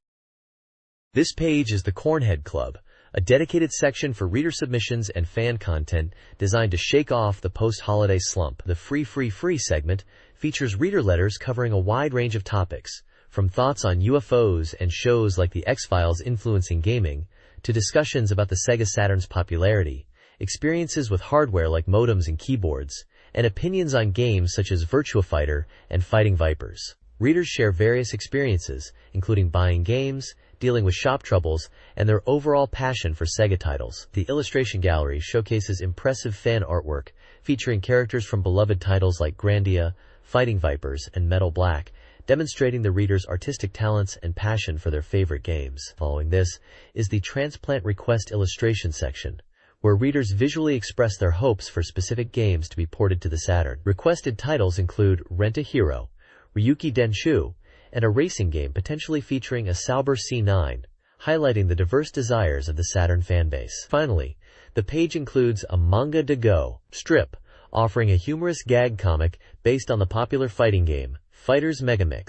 Speaker 1: This page is the Cornhead Club, a dedicated section for reader submissions and fan content designed to shake off the post-holiday slump. The Free segment features reader letters covering a wide range of topics, from thoughts on UFOs and shows like The X-Files influencing gaming, to discussions about the Sega Saturn's popularity, experiences with hardware like modems and keyboards, and opinions on games such as Virtua Fighter and Fighting Vipers. Readers share various experiences, including buying games, dealing with shop troubles, and their overall passion for Sega titles. The illustration gallery showcases impressive fan artwork, featuring characters from beloved titles like Grandia, Fighting Vipers, and Metal Black, demonstrating the reader's artistic talents and passion for their favorite games. Following this is the Transplant Request illustration section, where readers visually express their hopes for specific games to be ported to the Saturn. Requested titles include Rent a Hero, Ryuki Denshu, and a racing game potentially featuring a Sauber C9, highlighting the diverse desires of the Saturn fanbase. Finally, the page includes a Manga de Go strip, offering a humorous gag comic based on the popular fighting game, Fighter's Megamix,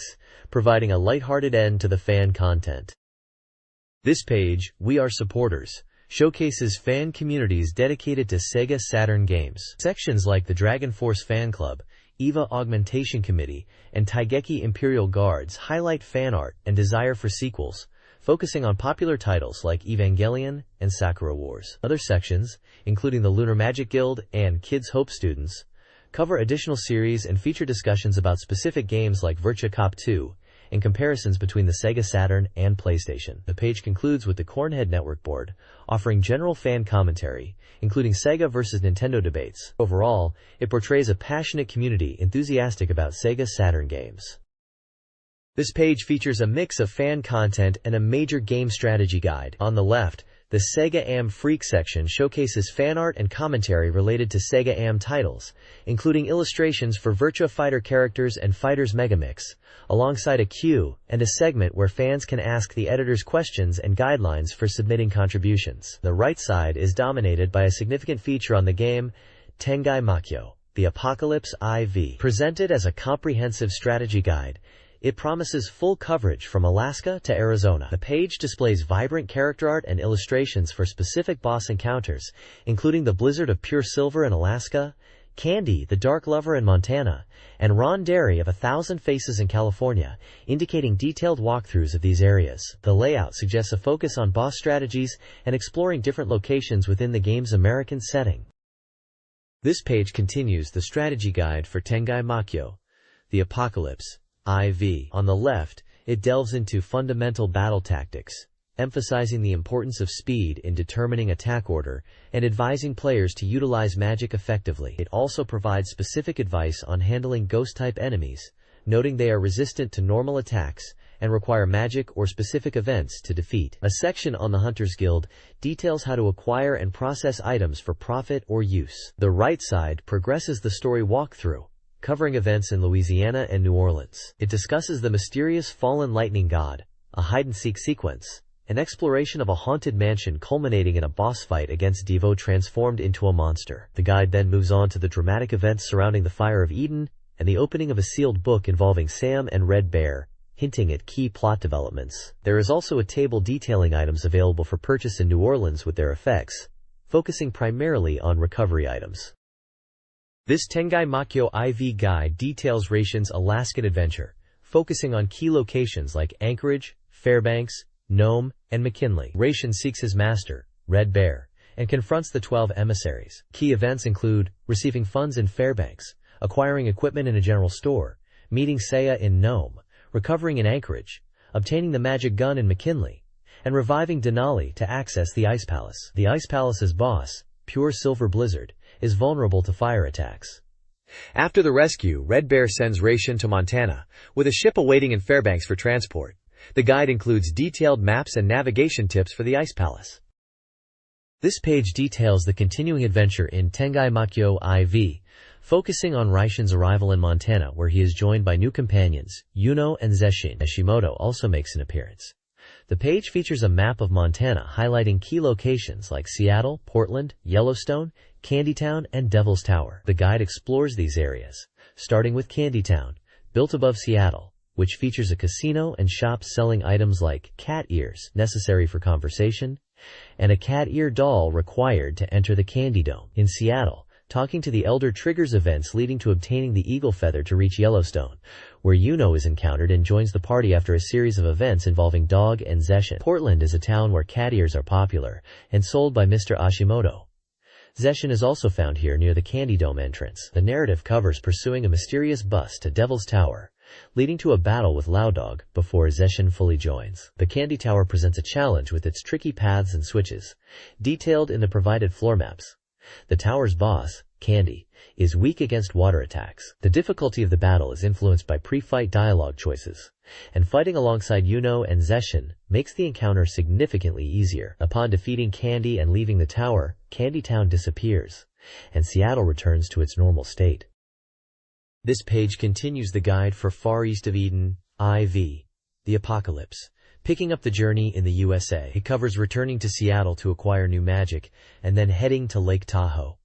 Speaker 1: providing a lighthearted end to the fan content. This page, We Are Supporters, showcases fan communities dedicated to Sega Saturn games. Sections like the Dragon Force Fan Club, EVA Augmentation Committee, and Taigeki Imperial Guards highlight fan art and desire for sequels, focusing on popular titles like Evangelion and Sakura Wars. Other sections, including the Lunar Magic Guild and Kids Hope Students, cover additional series and feature discussions about specific games like Virtua Cop 2, and comparisons between the Sega Saturn and PlayStation. The page concludes with the Cornhead Network board, offering general fan commentary, including Sega versus Nintendo debates. Overall, it portrays a passionate community enthusiastic about Sega Saturn games. This page features a mix of fan content and a major game strategy guide. On the left, The Sega AM Freak section showcases fan art and commentary related to Sega AM titles, including illustrations for Virtua Fighter characters and Fighters Megamix, alongside a queue and a segment where fans can ask the editors questions and guidelines for submitting contributions. The right side is dominated by a significant feature on the game, Tengai Makyo, the Apocalypse IV. Presented as a comprehensive strategy guide, it promises full coverage from Alaska to Arizona. The page displays vibrant character art and illustrations for specific boss encounters, including the Blizzard of Pure Silver in Alaska, Candy, the Dark Lover in Montana, and Ron Derry of 1,000 Faces in California, indicating detailed walkthroughs of these areas. The layout suggests a focus on boss strategies and exploring different locations within the game's American setting. This page continues the strategy guide for Tengai Makyo, the Apocalypse IV. On the left, it delves into fundamental battle tactics, emphasizing the importance of speed in determining attack order and advising players to utilize magic effectively. It also provides specific advice on handling ghost-type enemies, noting they are resistant to normal attacks and require magic or specific events to defeat. A section on the Hunter's Guild details how to acquire and process items for profit or use. The right side progresses the story walkthrough, covering events in Louisiana and New Orleans. It discusses the mysterious fallen lightning god, a hide-and-seek sequence, an exploration of a haunted mansion culminating in a boss fight against Devo transformed into a monster. The guide then moves on to the dramatic events surrounding the Fire of Eden and the opening of a sealed book involving Sam and Red Bear, hinting at key plot developments. There is also a table detailing items available for purchase in New Orleans with their effects, focusing primarily on recovery items. This Tengai Makyo IV guide details Ration's Alaskan adventure, focusing on key locations like Anchorage, Fairbanks, Nome, and McKinley. Ration seeks his master, Red Bear, and confronts the 12 emissaries. Key events include receiving funds in Fairbanks, acquiring equipment in a general store, meeting Seiya in Nome, recovering in Anchorage, obtaining the magic gun in McKinley, and reviving Denali to access the Ice Palace. The Ice Palace's boss, Pure Silver Blizzard, is vulnerable to fire attacks. After the rescue, Red Bear sends Ration to Montana, with a ship awaiting in Fairbanks for transport. The guide includes detailed maps and navigation tips for the Ice Palace. This page details the continuing adventure in Tengai Makyo IV, focusing on Raishin's arrival in Montana, where he is joined by new companions, Yuno and Zeshin. Hashimoto also makes an appearance. The page features a map of Montana highlighting key locations like Seattle, Portland, Yellowstone, Candytown, and Devil's Tower. The guide explores these areas, starting with Candytown, built above Seattle, which features a casino and shops selling items like cat ears, necessary for conversation, and a cat ear doll required to enter the Candy Dome. In Seattle, talking to the Elder triggers events leading to obtaining the eagle feather to reach Yellowstone, where Yuno is encountered and joins the party after a series of events involving Dog and Zeshin. Portland is a town where cat ears are popular and sold by Mr. Hashimoto. Zeshin is also found here near the Candy Dome entrance. The narrative covers pursuing a mysterious bus to Devil's Tower, leading to a battle with Loudog before Zeshin fully joins. The Candy Tower presents a challenge with its tricky paths and switches, detailed in the provided floor maps. The tower's boss, Candy, is weak against water attacks. The difficulty of the battle is influenced by pre-fight dialogue choices, and fighting alongside Yuno and Zeshin makes the encounter significantly easier. Upon defeating Candy and leaving the tower, Candytown disappears, and Seattle returns to its normal state. This page continues the guide for Far East of Eden, IV, the Apocalypse, picking up the journey in the USA. It covers returning to Seattle to acquire new magic, and then heading to Lake Tahoe.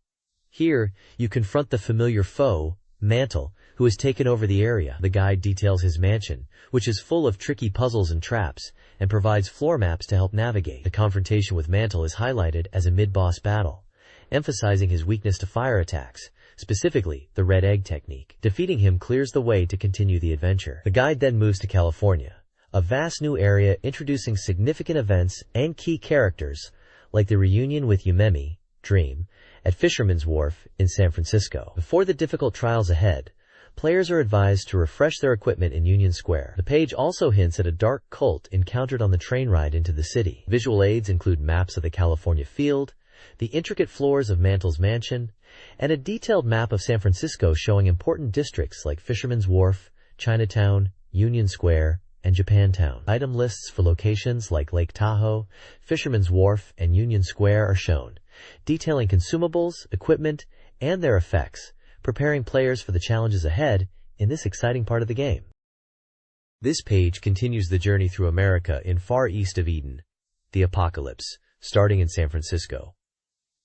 Speaker 1: Here, you confront the familiar foe, Mantle, who has taken over the area. The guide details his mansion, which is full of tricky puzzles and traps, and provides floor maps to help navigate. The confrontation with Mantle is highlighted as a mid-boss battle, emphasizing his weakness to fire attacks, specifically the red egg technique. Defeating him clears the way to continue the adventure. The guide then moves to California, a vast new area introducing significant events and key characters, like the reunion with Yumemi, Dream, at Fisherman's Wharf in San Francisco. Before the difficult trials ahead, players are advised to refresh their equipment in Union Square. The page also hints at a dark cult encountered on the train ride into the city. Visual aids include maps of the California field, the intricate floors of Mantle's mansion, and a detailed map of San Francisco showing important districts like Fisherman's Wharf, Chinatown, Union Square, and Japantown. Item lists for locations like Lake Tahoe, Fisherman's Wharf, and Union Square are shown, detailing consumables, equipment, and their effects, preparing players for the challenges ahead in this exciting part of the game. This page continues the journey through America in Far East of Eden, the Apocalypse, starting in San Francisco.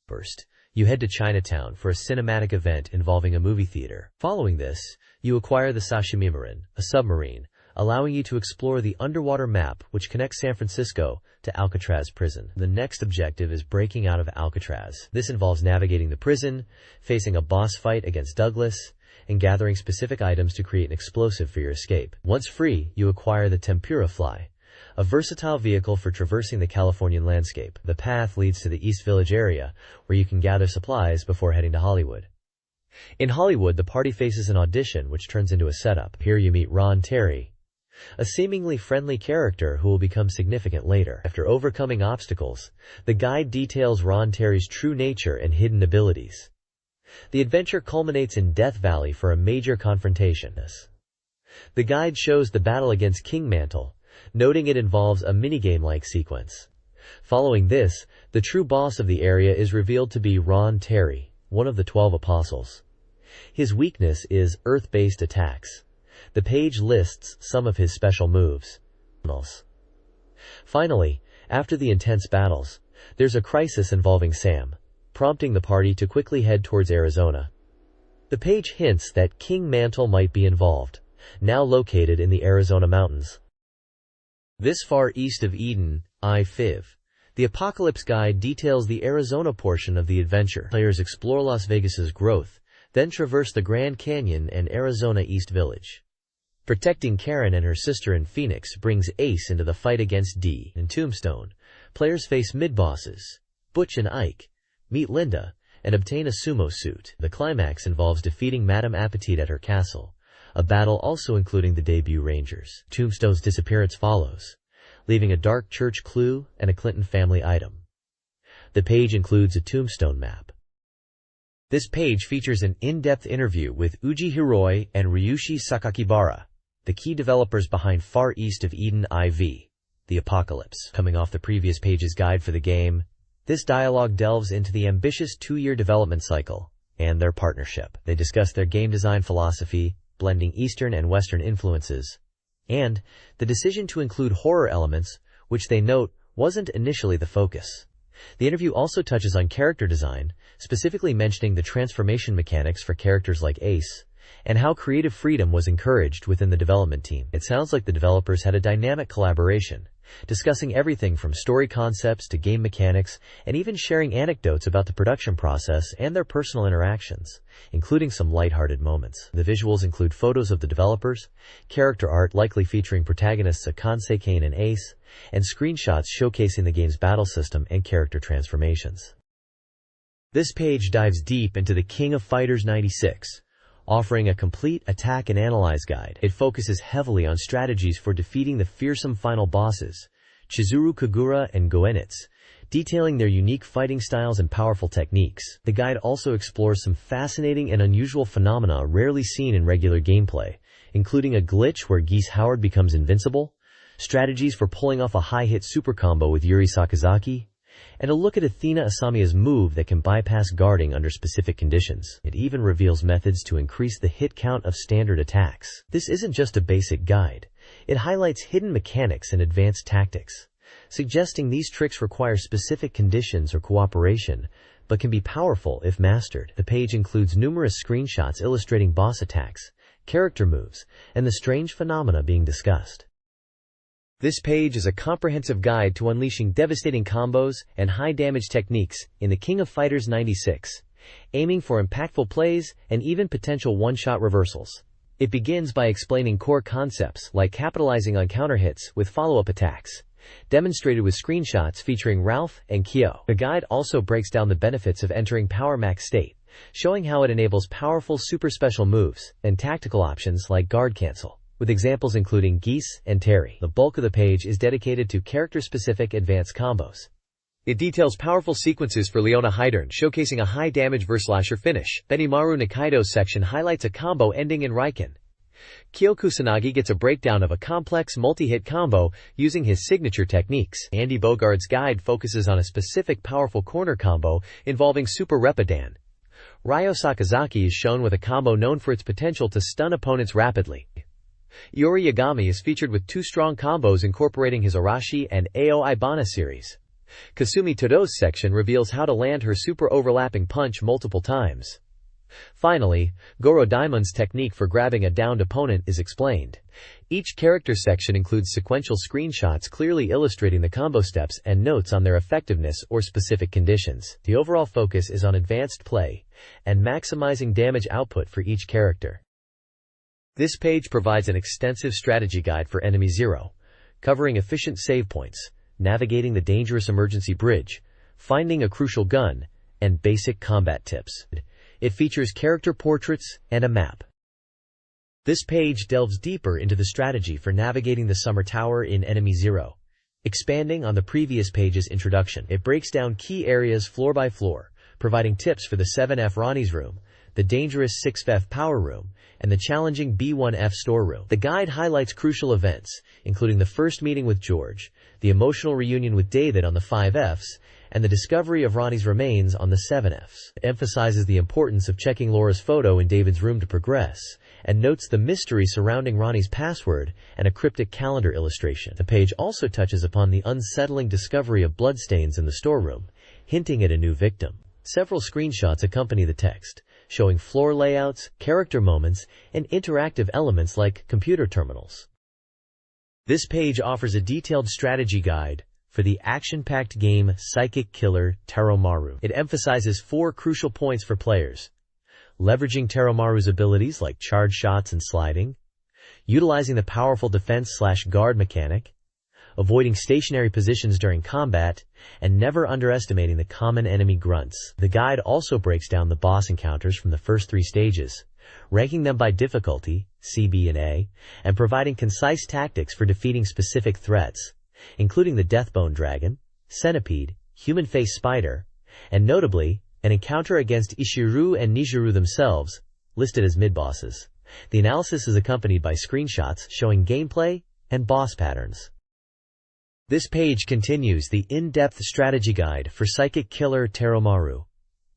Speaker 1: First, you head to Chinatown for a cinematic event involving a movie theater. Following this, you acquire the Sashimimarin, a submarine, allowing you to explore the underwater map which connects San Francisco to Alcatraz prison. The next objective is breaking out of Alcatraz. This involves navigating the prison, facing a boss fight against Douglas, and gathering specific items to create an explosive for your escape. Once free, you acquire the Tempura Fly, a versatile vehicle for traversing the Californian landscape. The path leads to the East Village area, where you can gather supplies before heading to Hollywood. In Hollywood, the party faces an audition which turns into a setup. Here you meet Ron Terry, a seemingly friendly character who will become significant later. After overcoming obstacles, the guide details Ron Terry's true nature and hidden abilities. The adventure culminates in Death Valley for a major confrontation. The guide shows the battle against King Mantle, noting it involves a minigame-like sequence. Following this, the true boss of the area is revealed to be Ron Terry, one of the 12 Apostles. His weakness is Earth-based attacks. The page lists some of his special moves. Finally, after the intense battles, there's a crisis involving Sam, prompting the party to quickly head towards Arizona. The page hints that King Mantle might be involved, now located in the Arizona mountains. This Far East of Eden, I-5, the Apocalypse Guide details the Arizona portion of the adventure. Players explore Las Vegas's growth, then traverse the Grand Canyon and Arizona East Village. Protecting Karen and her sister in Phoenix brings Ace into the fight against Dee. In Tombstone, players face mid-bosses, Butch and Ike, meet Linda, and obtain a sumo suit. The climax involves defeating Madame Appetite at her castle, a battle also including the debut Rangers. Tombstone's disappearance follows, leaving a dark church clue and a Clinton family item. The page includes a Tombstone map. This page features an in-depth interview with Uji Hiroi and Ryushi Sakakibara, the key developers behind Far East of Eden IV, the Apocalypse. Coming off the previous page's guide for the game, this dialogue delves into the ambitious 2-year development cycle and their partnership. They discuss their game design philosophy, blending Eastern and Western influences, and the decision to include horror elements, which they note wasn't initially the focus. The interview also touches on character design, specifically mentioning the transformation mechanics for characters like Ace, and how creative freedom was encouraged within the development team. It sounds like the developers had a dynamic collaboration, discussing everything from story concepts to game mechanics, and even sharing anecdotes about the production process and their personal interactions, including some lighthearted moments. The visuals include photos of the developers, character art likely featuring protagonists Akane Kane and Ace, and screenshots showcasing the game's battle system and character transformations. This page dives deep into the King of Fighters 96, offering a complete attack and analyze guide. It focuses heavily on strategies for defeating the fearsome final bosses, Chizuru Kagura and Goenitsu, detailing their unique fighting styles and powerful techniques. The guide also explores some fascinating and unusual phenomena rarely seen in regular gameplay, including a glitch where Geese Howard becomes invincible, strategies for pulling off a high-hit super combo with Yuri Sakazaki, and a look at Athena Asamiya's move that can bypass guarding under specific conditions. It even reveals methods to increase the hit count of standard attacks. This isn't just a basic guide. It highlights hidden mechanics and advanced tactics, suggesting these tricks require specific conditions or cooperation, but can be powerful if mastered. The page includes numerous screenshots illustrating boss attacks, character moves, and the strange phenomena being discussed. This page is a comprehensive guide to unleashing devastating combos and high-damage techniques in the King of Fighters 96, aiming for impactful plays and even potential one-shot reversals. It begins by explaining core concepts like capitalizing on counter hits with follow-up attacks, demonstrated with screenshots featuring Ralph and Kyo. The guide also breaks down the benefits of entering Power Max state, showing how it enables powerful super special moves and tactical options like guard cancel, with examples including Geese and Terry. The bulk of the page is dedicated to character-specific advanced combos. It details powerful sequences for Leona Hydern, showcasing a high-damage verslasher finish. Benimaru Nikaido's section highlights a combo ending in Raiken, Kyo Kusanagi gets a breakdown of a complex multi-hit combo using his signature techniques. Andy Bogart's guide focuses on a specific powerful corner combo involving Super Repadan. Ryo Sakazaki is shown with a combo known for its potential to stun opponents rapidly. Yori Yagami is featured with 2 strong combos incorporating his Arashi and Ao Ibana series. Kasumi Todo's section reveals how to land her super overlapping punch multiple times. Finally, Goro Daimon's technique for grabbing a downed opponent is explained. Each character section includes sequential screenshots clearly illustrating the combo steps and notes on their effectiveness or specific conditions. The overall focus is on advanced play and maximizing damage output for each character. This page provides an extensive strategy guide for Enemy Zero, covering efficient save points, navigating the dangerous emergency bridge, finding a crucial gun, and basic combat tips. It features character portraits and a map. This page delves deeper into the strategy for navigating the Summer Tower in Enemy Zero. Expanding on the previous page's introduction, it breaks down key areas floor by floor, providing tips for the 7F Ronnie's Room, the dangerous 6F Power Room, and the challenging B1F Storeroom. The guide highlights crucial events, including the first meeting with George, the emotional reunion with David on the 5Fs, and the discovery of Ronnie's remains on the 7Fs. It emphasizes the importance of checking Laura's photo in David's room to progress, and notes the mystery surrounding Ronnie's password and a cryptic calendar illustration. The page also touches upon the unsettling discovery of bloodstains in the storeroom, hinting at a new victim. Several screenshots accompany the text, showing floor layouts, character moments, and interactive elements like computer terminals. This page offers a detailed strategy guide for the action-packed game Psychic Killer Terumaru. It emphasizes 4 crucial points for players: leveraging Terumaru's abilities like charge shots and sliding, utilizing the powerful defense/guard mechanic, avoiding stationary positions during combat, and never underestimating the common enemy grunts. The guide also breaks down the boss encounters from the first 3 stages, ranking them by difficulty, C, B, and A, and providing concise tactics for defeating specific threats, including the Deathbone Dragon, Centipede, Human Face Spider, and notably, an encounter against Ishiru and Nijuru themselves, listed as mid-bosses. The analysis is accompanied by screenshots showing gameplay and boss patterns. This page continues the in-depth strategy guide for Psychic Killer Terumaru,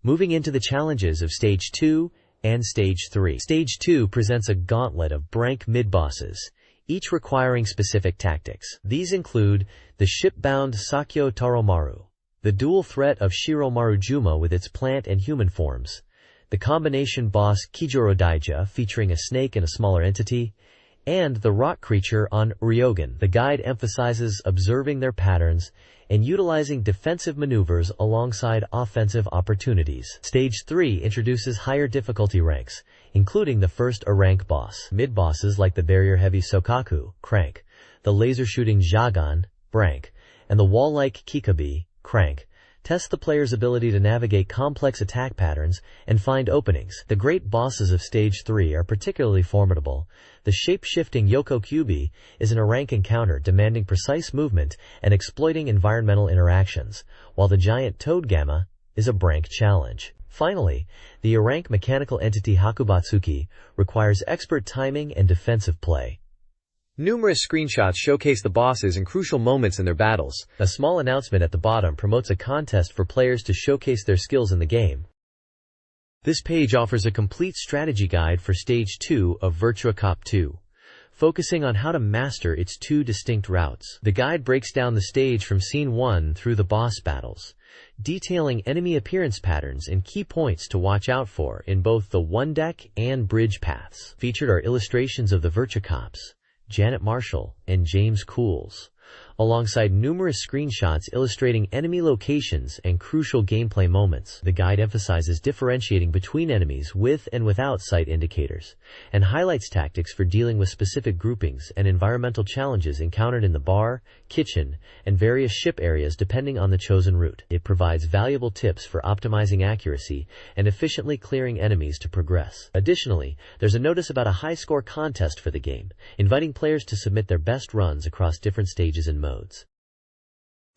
Speaker 1: moving into the challenges of Stage 2 and Stage 3. Stage 2 presents a gauntlet of rank mid-bosses, each requiring specific tactics. These include the ship-bound Sakyo Taromaru, the dual threat of Shiromaru Juma with its plant and human forms, the combination boss Kijoro Daija featuring a snake and a smaller entity, and the rock creature on Ryogen. The guide emphasizes observing their patterns and utilizing defensive maneuvers alongside offensive opportunities. Stage 3 introduces higher difficulty ranks, including the first A-rank boss. Mid-bosses like the barrier-heavy Sokaku, Crank, the laser-shooting Jagan, Brank, and the wall-like Kikabi, Crank, test the player's ability to navigate complex attack patterns and find openings. The great bosses of Stage 3 are particularly formidable. The shape-shifting Yoko Kyubi is an A-rank encounter demanding precise movement and exploiting environmental interactions, while the giant Toad Gamma is a Brank challenge. Finally, the A-rank mechanical entity Hakubatsuki requires expert timing and defensive play. Numerous screenshots showcase the bosses and crucial moments in their battles. A small announcement at the bottom promotes a contest for players to showcase their skills in the game. This page offers a complete strategy guide for Stage 2 of Virtua Cop 2, focusing on how to master its 2 distinct routes. The guide breaks down the stage from Scene 1 through the boss battles, detailing enemy appearance patterns and key points to watch out for in both the one-deck and bridge paths. Featured are illustrations of the Virtua Cops, Janet Marshall, and James Cools, alongside numerous screenshots illustrating enemy locations and crucial gameplay moments. The guide emphasizes differentiating between enemies with and without sight indicators, and highlights tactics for dealing with specific groupings and environmental challenges encountered in the bar, kitchen, and various ship areas depending on the chosen route. It provides valuable tips for optimizing accuracy and efficiently clearing enemies to progress. Additionally, there's a notice about a high-score contest for the game, inviting players to submit their best runs across different stages and modes.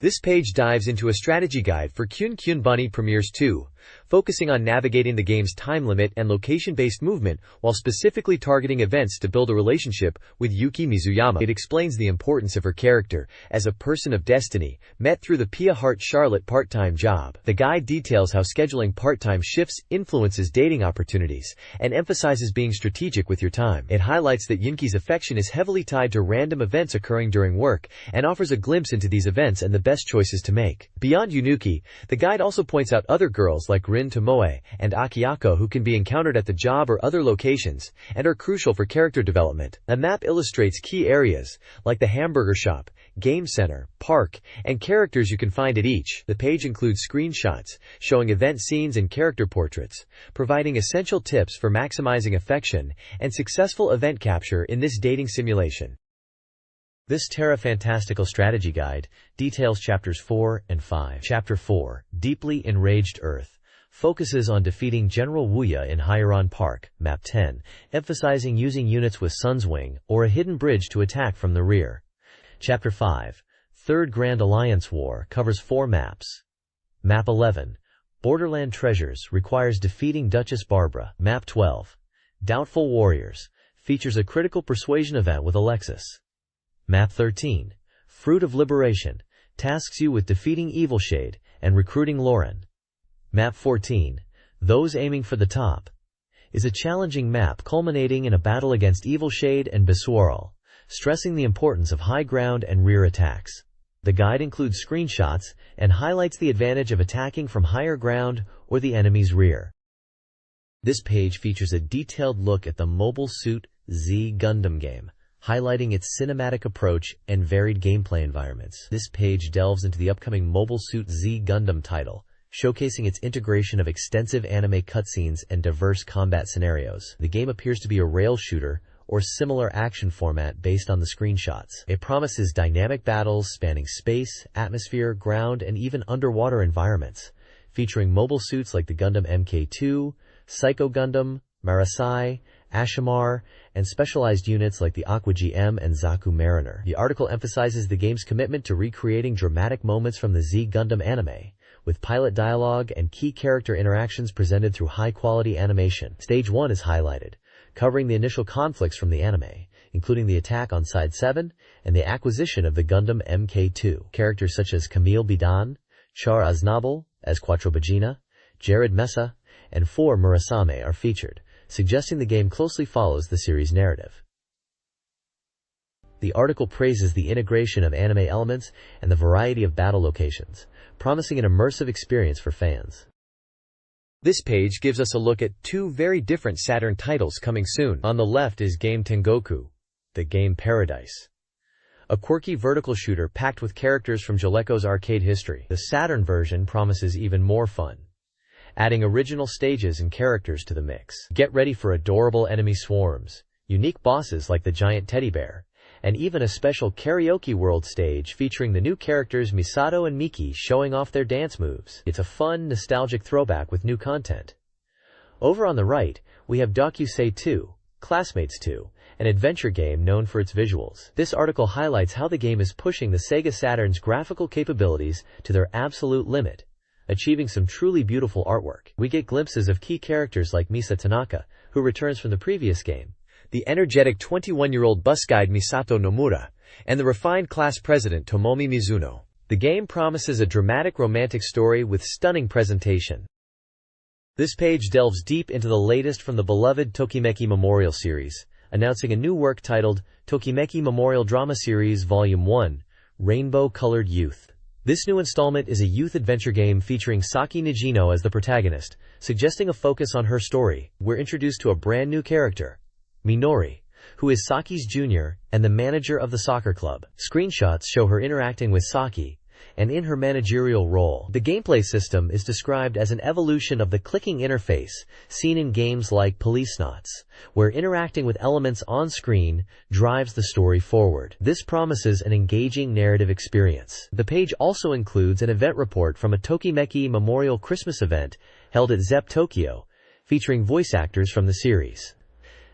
Speaker 1: This page dives into a strategy guide for Kyun Kyun Bunny Premieres 2, focusing on navigating the game's time limit and location-based movement while specifically targeting events to build a relationship with Yuki Mizuyama. It explains the importance of her character as a person of destiny, met through the Pia Hart Charlotte part-time job. The guide details how scheduling part-time shifts influences dating opportunities and emphasizes being strategic with your time. It highlights that Yunki's affection is heavily tied to random events occurring during work and offers a glimpse into these events and the best choices to make. Beyond Yunuki, the guide also points out other girls like Rin Tomoe and Akiyako who can be encountered at the job or other locations and are crucial for character development. A map illustrates key areas like the hamburger shop, game center, park, and characters you can find at each. The page includes screenshots showing event scenes and character portraits, providing essential tips for maximizing affection and successful event capture in this dating simulation. This Terra Fantastical Strategy Guide details Chapters 4 and 5. Chapter 4, Deeply Enraged Earth, focuses on defeating General Wuya in Hyaron Park, Map 10, emphasizing using units with Sun's Wing or a hidden bridge to attack from the rear. Chapter 5, Third Grand Alliance War, covers 4 maps. Map 11, Borderland Treasures, requires defeating Duchess Barbara. Map 12, Doubtful Warriors, features a critical persuasion event with Alexis. Map 13, Fruit of Liberation, tasks you with defeating Evil Shade and recruiting Lauren. Map 14, Those Aiming for the Top, is a challenging map culminating in a battle against Evil Shade and Besuarl, stressing the importance of high ground and rear attacks. The guide includes screenshots and highlights the advantage of attacking from higher ground or the enemy's rear. This page features a detailed look at the Mobile Suit Z Gundam game, highlighting its cinematic approach and varied gameplay environments. This page delves into the upcoming Mobile Suit Z Gundam title, showcasing its integration of extensive anime cutscenes and diverse combat scenarios. The game appears to be a rail shooter or similar action format based on the screenshots. It promises dynamic battles spanning space, atmosphere, ground, and even underwater environments, featuring mobile suits like the Gundam MK2, Psycho Gundam, Marasai, Ashimar, and specialized units like the Aqua GM and Zaku Mariner. The article emphasizes the game's commitment to recreating dramatic moments from the Z Gundam anime, with pilot dialogue and key character interactions presented through high-quality animation. Stage 1 is highlighted, covering the initial conflicts from the anime, including the attack on Side 7 and the acquisition of the Gundam MK2. Characters such as Camille Bidan, Char Aznable as Quattro Bagina, Jared Mesa, and 4 Murasame are featured, suggesting the game closely follows the series' narrative. The article praises the integration of anime elements and the variety of battle locations, promising an immersive experience for fans. This page gives us a look at 2 very different Saturn titles coming soon. On the left is Game Tengoku, the Game Paradise, a quirky vertical shooter packed with characters from Jaleco's arcade history. The Saturn version promises even more fun, adding original stages and characters to the mix. Get ready for adorable enemy swarms, unique bosses like the giant teddy bear, and even a special karaoke world stage featuring the new characters Misato and Miki showing off their dance moves. It's a fun, nostalgic throwback with new content. Over on the right, we have Dokusei 2, Classmates 2, an adventure game known for its visuals. This article highlights how the game is pushing the Sega Saturn's graphical capabilities to their absolute limit, achieving some truly beautiful artwork. We get glimpses of key characters like Misa Tanaka, who returns from the previous game, the energetic 21-year-old bus guide Misato Nomura, and the refined class president Tomomi Mizuno. The game promises a dramatic romantic story with stunning presentation. This page delves deep into the latest from the beloved Tokimeki Memorial series, announcing a new work titled Tokimeki Memorial Drama Series Volume 1, Rainbow-Colored Youth. This new installment is a youth adventure game featuring Saki Nijino as the protagonist, suggesting a focus on her story. We're introduced to a brand new character, Minori, who is Saki's junior and the manager of the soccer club. Screenshots show her interacting with Saki, and in her managerial role. The gameplay system is described as an evolution of the clicking interface seen in games like Policenauts, where interacting with elements on screen drives the story forward. This promises an engaging narrative experience. The page also includes an event report from a Tokimeki Memorial Christmas event held at ZEP Tokyo, featuring voice actors from the series.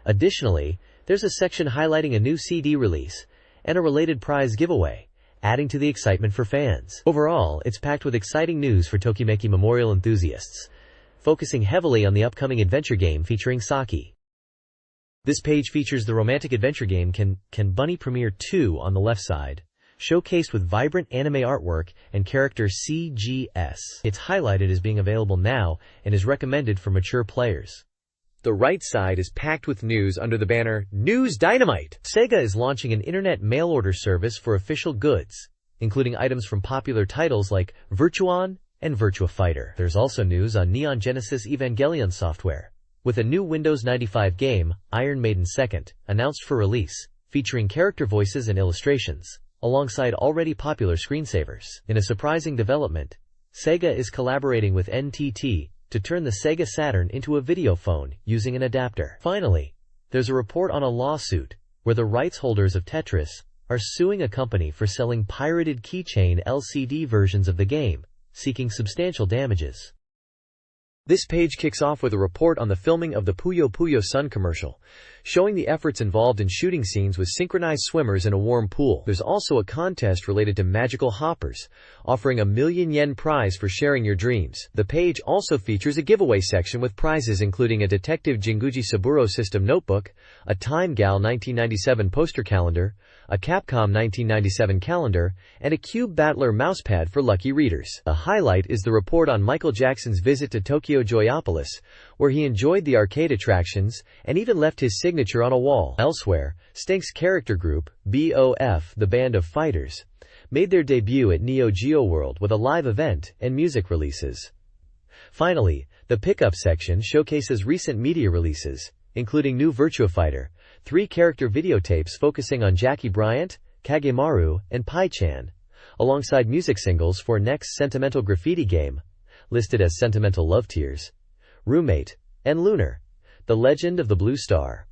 Speaker 1: Additionally, there's a section highlighting a new CD release and a related prize giveaway, adding to the excitement for fans. Overall, it's packed with exciting news for Tokimeki Memorial enthusiasts, focusing heavily on the upcoming adventure game featuring Saki. This page features the romantic adventure game Can Bunny Premiere 2 on the left side, showcased with vibrant anime artwork and character CGS. It's highlighted as being available now and is recommended for mature players. The right side is packed with news under the banner, News Dynamite! Sega is launching an internet mail-order service for official goods, including items from popular titles like Virtuon and Virtua Fighter. There's also news on Neon Genesis Evangelion software, with a new Windows 95 game, Iron Maiden 2nd, announced for release, featuring character voices and illustrations, alongside already popular screensavers. In a surprising development, Sega is collaborating with NTT to turn the Sega Saturn into a video phone using an adapter. Finally, there's a report on a lawsuit where the rights holders of Tetris are suing a company for selling pirated keychain LCD versions of the game, seeking substantial damages. This page kicks off with a report on the filming of the Puyo Puyo Sun commercial, showing the efforts involved in shooting scenes with synchronized swimmers in a warm pool. There's also a contest related to magical hoppers, offering a yen prize for sharing your dreams. The page also features a giveaway section with prizes including a Detective Jinguji Saburo system notebook, a Time Gal 1997 poster calendar, a Capcom 1997 calendar, and a Cube Battler mousepad for lucky readers. A highlight is the report on Michael Jackson's visit to Tokyo Joyopolis, where he enjoyed the arcade attractions and even left his signature on a wall. Elsewhere, Stink's character group, BOF, the Band of Fighters, made their debut at Neo Geo World with a live event and music releases. Finally, the pickup section showcases recent media releases, including new Virtua Fighter, 3-character videotapes focusing on Jackie Bryant, Kagemaru, and Pai-chan, alongside music singles for next Sentimental Graffiti game, listed as Sentimental Love Tears, Roommate, and Lunar, The Legend of the Blue Star.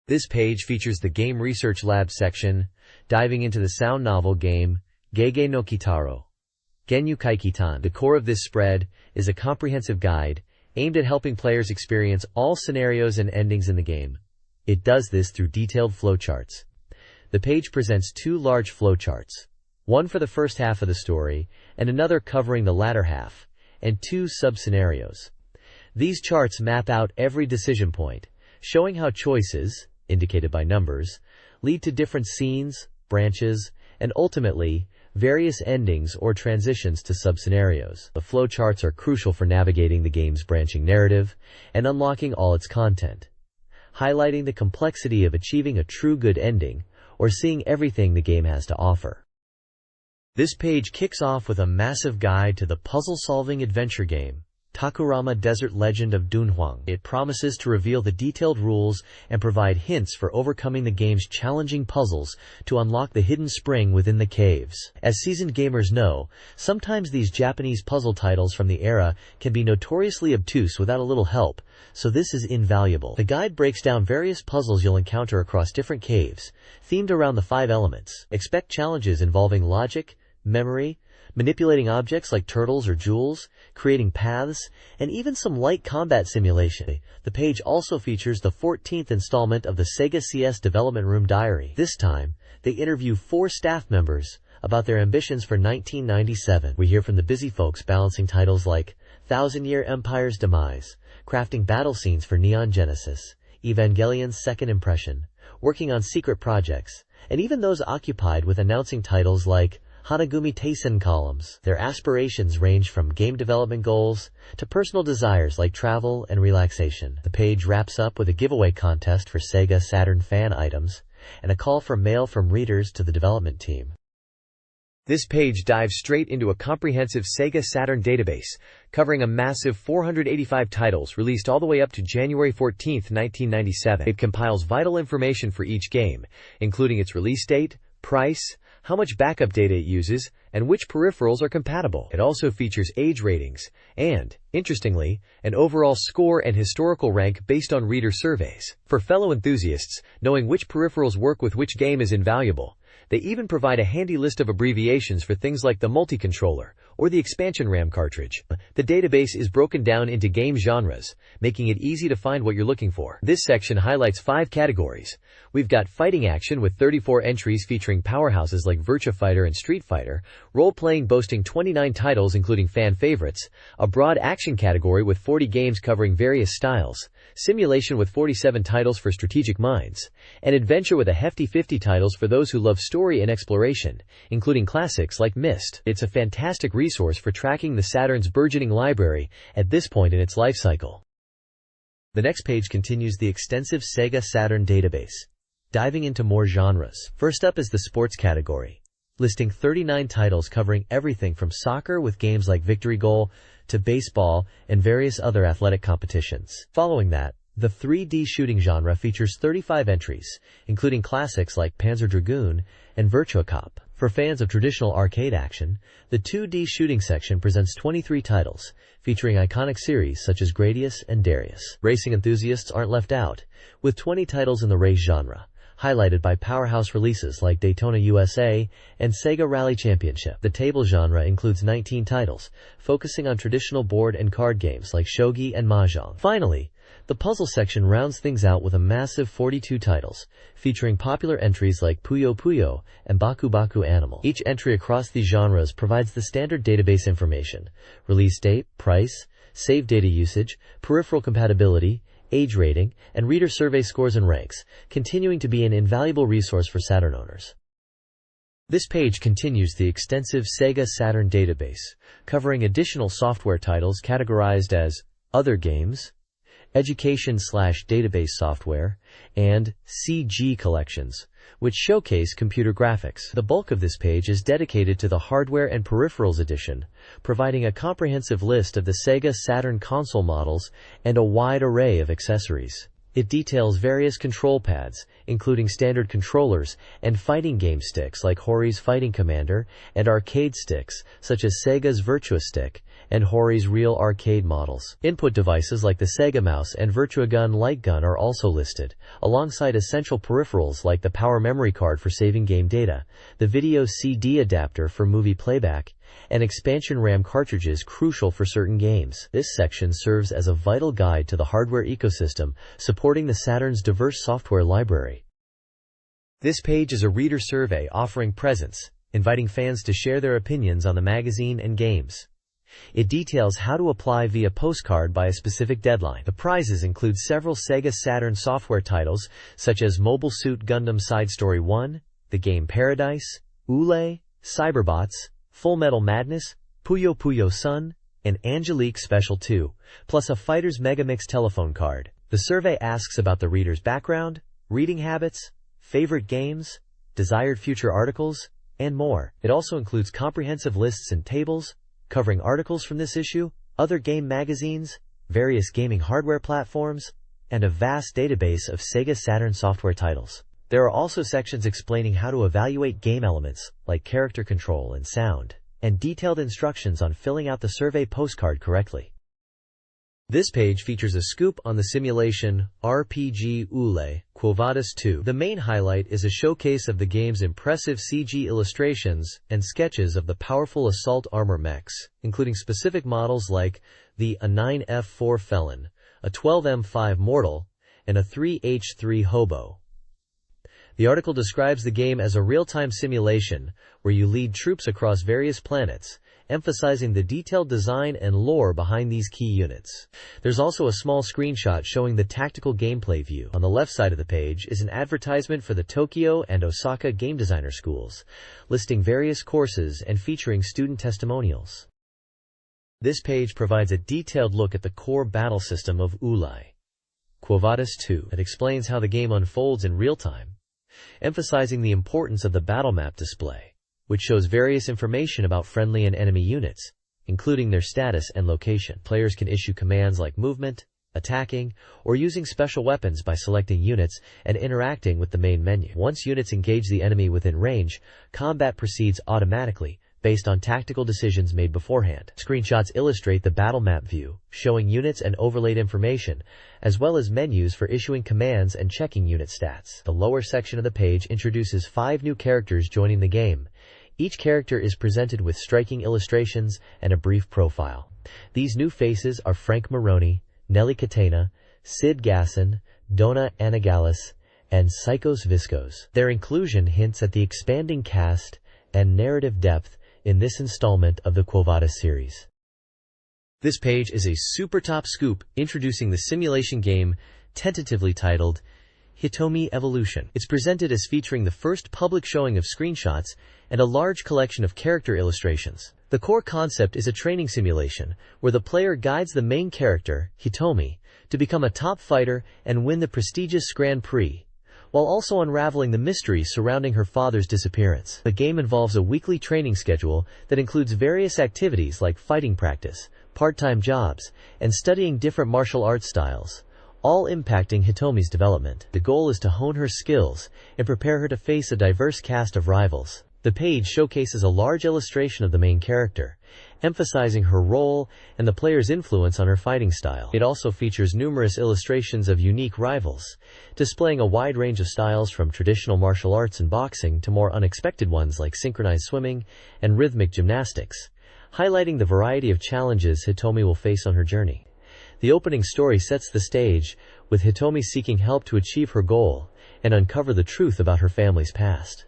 Speaker 1: This page features the Game Research Lab section, diving into the sound novel game, Gege no Kitaro, Genyu Kaikitan. The core of this spread is a comprehensive guide aimed at helping players experience all scenarios and endings in the game. It does this through detailed flowcharts. The page presents 2 large flowcharts, one for the first half of the story and another covering the latter half, and 2 sub-scenarios. These charts map out every decision point, showing how choices, indicated by numbers, lead to different scenes, branches, and ultimately, various endings or transitions to sub-scenarios. The flowcharts are crucial for navigating the game's branching narrative and unlocking all its content, highlighting the complexity of achieving a true good ending or seeing everything the game has to offer. This page kicks off with a massive guide to the puzzle-solving adventure game, Takurama Desert Legend of Dunhuang. It promises to reveal the detailed rules and provide hints for overcoming the game's challenging puzzles to unlock the hidden spring within the caves. As seasoned gamers know, sometimes these Japanese puzzle titles from the era can be notoriously obtuse without a little help, so this is invaluable. The guide breaks down various puzzles you'll encounter across different caves, themed around the 5 elements. Expect challenges involving logic, memory, manipulating objects like turtles or jewels, creating paths, and even some light combat simulation. The page also features the 14th installment of the Sega CS Development Room Diary. This time, they interview 4 staff members about their ambitions for 1997. We hear from the busy folks balancing titles like Thousand Year Empire's Demise, crafting battle scenes for Neon Genesis, Evangelion's Second Impression, working on secret projects, and even those occupied with announcing titles like Hanagumi Taisen columns. Their aspirations range from game development goals to personal desires like travel and relaxation. The page wraps up with a giveaway contest for Sega Saturn fan items and a call for mail from readers to the development team. This page dives straight into a comprehensive Sega Saturn database, covering a massive 485 titles released all the way up to January 14, 1997. It compiles vital information for each game, including its release date, price, how much backup data it uses, and which peripherals are compatible. It also features age ratings and, interestingly, an overall score and historical rank based on reader surveys. For fellow enthusiasts, knowing which peripherals work with which game is invaluable. They even provide a handy list of abbreviations for things like the multi-controller, or the expansion RAM cartridge. The database is broken down into game genres, making it easy to find what you're looking for. This section highlights 5 categories. We've got fighting action with 34 entries featuring powerhouses like Virtua Fighter and Street Fighter, role-playing boasting 29 titles including fan favorites, a broad action category with 40 games covering various styles, simulation with 47 titles for strategic minds, and adventure with a hefty 50 titles for those who love story and exploration, including classics like Myst. It's a fantastic resource for tracking the Saturn's burgeoning library at this point in its life cycle. The next page continues the extensive Sega Saturn database, diving into more genres. First up is the sports category, listing 39 titles covering everything from soccer with games like Victory Goal to baseball and various other athletic competitions. Following that, the 3D shooting genre features 35 entries, including classics like Panzer Dragoon and Virtua Cop. For fans of traditional arcade action, the 2D shooting section presents 23 titles, featuring iconic series such as Gradius and Darius. Racing enthusiasts aren't left out, with 20 titles in the race genre, highlighted by powerhouse releases like Daytona USA and Sega Rally Championship. The table genre includes 19 titles, focusing on traditional board and card games like shogi and mahjong. Finally, the puzzle section rounds things out with a massive 42 titles, featuring popular entries like Puyo Puyo and Baku Baku Animal. Each entry across these genres provides the standard database information: release date, price, save data usage, peripheral compatibility, age rating, and reader survey scores and ranks, continuing to be an invaluable resource for Saturn owners. This page continues the extensive Sega Saturn database, covering additional software titles categorized as Other Games, Education/Database Software, and CG Collections, which showcase computer graphics. The bulk of this page is dedicated to the Hardware and Peripherals edition, providing a comprehensive list of the Sega Saturn console models and a wide array of accessories. It details various control pads, including standard controllers and fighting game sticks like Hori's Fighting Commander, and arcade sticks such as Sega's Virtua Stick and Hori's Real Arcade models. Input devices like the Sega Mouse and Virtua Gun Light Gun are also listed, alongside essential peripherals like the power memory card for saving game data, the video CD adapter for movie playback, and expansion RAM cartridges crucial for certain games. This section serves as a vital guide to the hardware ecosystem, supporting the Saturn's diverse software library. This page is a reader survey offering presents, inviting fans to share their opinions on the magazine and games. It details how to apply via postcard by a specific deadline. The prizes include several Sega Saturn software titles, such as Mobile Suit Gundam Side Story 1, The Game Paradise, Ule, Cyberbots, Full Metal Madness, Puyo Puyo Sun, and Angelique Special 2, plus a Fighter's Megamix telephone card. The survey asks about the reader's background, reading habits, favorite games, desired future articles, and more. It also includes comprehensive lists and tables, covering articles from this issue, other game magazines, various gaming hardware platforms, and a vast database of Sega Saturn software titles. There are also sections explaining how to evaluate game elements, like character control and sound, and detailed instructions on filling out the survey postcard correctly. This page features a scoop on the simulation RPG Ule, Quo Vadis 2. The main highlight is a showcase of the game's impressive CG illustrations and sketches of the powerful assault armor mechs, including specific models like the A9F4 Felon, a 12M5 Mortal, and a 3H3 Hobo. The article describes the game as a real-time simulation where you lead troops across various planets, emphasizing the detailed design and lore behind these key units. There's also a small screenshot showing the tactical gameplay view. On the left side of the page is an advertisement for the Tokyo and Osaka game designer schools, listing various courses and featuring student testimonials. This page provides a detailed look at the core battle system of Ule, Quo Vadis 2, that explains how the game unfolds in real time, emphasizing the importance of the battle map display, which shows various information about friendly and enemy units, including their status and location. Players can issue commands like movement, attacking, or using special weapons by selecting units and interacting with the main menu. Once units engage the enemy within range, combat proceeds automatically, based on tactical decisions made beforehand. Screenshots illustrate the battle map view, showing units and overlaid information, as well as menus for issuing commands and checking unit stats. The lower section of the page introduces 5 new characters joining the game, Each character is presented with striking illustrations and a brief profile. These new faces are Frank Maroney, Nelly Catena, Sid Gasson, Donna Anagalis, and Psychos Viscos. Their inclusion hints at the expanding cast and narrative depth in this installment of the Quo Vadis series. This page is a super top scoop introducing the simulation game tentatively titled Hitomi Evolution. It's presented as featuring the first public showing of screenshots and a large collection of character illustrations. The core concept is a training simulation where the player guides the main character, Hitomi, to become a top fighter and win the prestigious Grand Prix, while also unraveling the mystery surrounding her father's disappearance. The game involves a weekly training schedule that includes various activities like fighting practice, part-time jobs, and studying different martial arts styles, all impacting Hitomi's development. The goal is to hone her skills and prepare her to face a diverse cast of rivals. The page showcases a large illustration of the main character, emphasizing her role and the player's influence on her fighting style. It also features numerous illustrations of unique rivals, displaying a wide range of styles from traditional martial arts and boxing to more unexpected ones like synchronized swimming and rhythmic gymnastics, highlighting the variety of challenges Hitomi will face on her journey. The opening story sets the stage, with Hitomi seeking help to achieve her goal and uncover the truth about her family's past.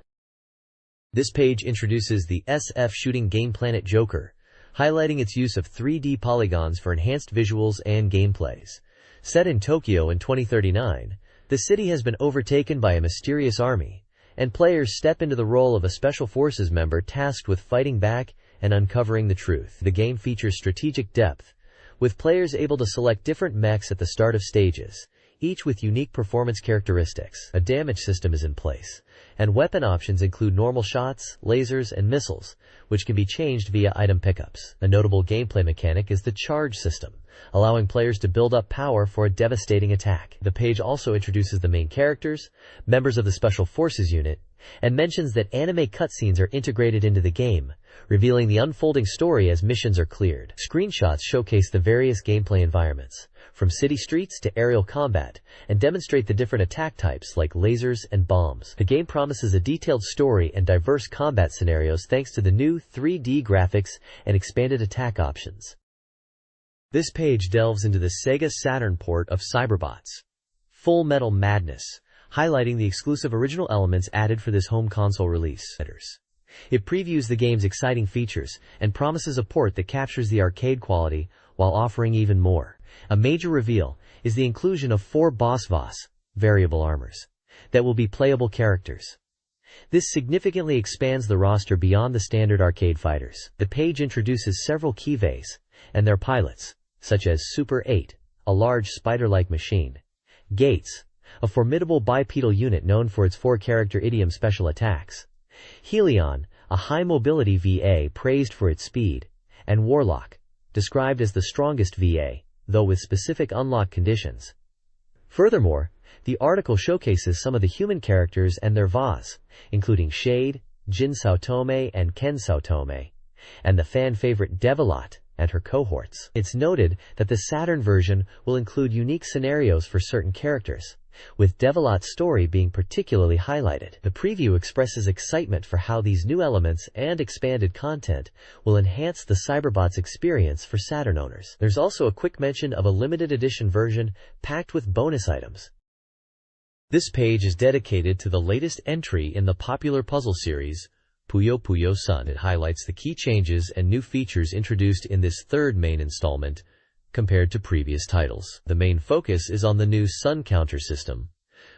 Speaker 1: This page introduces the SF shooting game Planet Joker, highlighting its use of 3D polygons for enhanced visuals and gameplays. Set in Tokyo in 2039, the city has been overtaken by a mysterious army, and players step into the role of a special forces member tasked with fighting back and uncovering the truth. The game features strategic depth, with players able to select different mechs at the start of stages, each with unique performance characteristics. A damage system is in place, and weapon options include normal shots, lasers, and missiles, which can be changed via item pickups. A notable gameplay mechanic is the charge system, allowing players to build up power for a devastating attack. The page also introduces the main characters, members of the Special Forces unit, and mentions that anime cutscenes are integrated into the game, revealing the unfolding story as missions are cleared. Screenshots showcase the various gameplay environments, from city streets to aerial combat, and demonstrate the different attack types like lasers and bombs. The game promises a detailed story and diverse combat scenarios thanks to the new 3D graphics and expanded attack options. This page delves into the Sega Saturn port of Cyberbots Full Metal Madness, highlighting the exclusive original elements added for this home console release. It previews the game's exciting features and promises a port that captures the arcade quality while offering even more. A major reveal is the inclusion of 4 boss variable armors that will be playable characters. This significantly expands the roster beyond the standard arcade fighters. The page introduces several Keyvays and their pilots, such as Super 8, a large spider-like machine, Gates, a formidable bipedal unit known for its 4-character idiom special attacks, Helion, a high-mobility VA praised for its speed, and Warlock, described as the strongest VA, though with specific unlock conditions. Furthermore, the article showcases some of the human characters and their VAs, including Shade, Jin Saotome and Ken Saotome, and the fan-favorite Devilot and her cohorts. It's noted that the Saturn version will include unique scenarios for certain characters, with Devilot's story being particularly highlighted. The preview expresses excitement for how these new elements and expanded content will enhance the Cyberbots experience for Saturn owners. There's also a quick mention of a limited edition version packed with bonus items. This page is dedicated to the latest entry in the popular puzzle series, Puyo Puyo Sun. It highlights the key changes and new features introduced in this third main installment, compared to previous titles. The main focus is on the new Sun Counter system,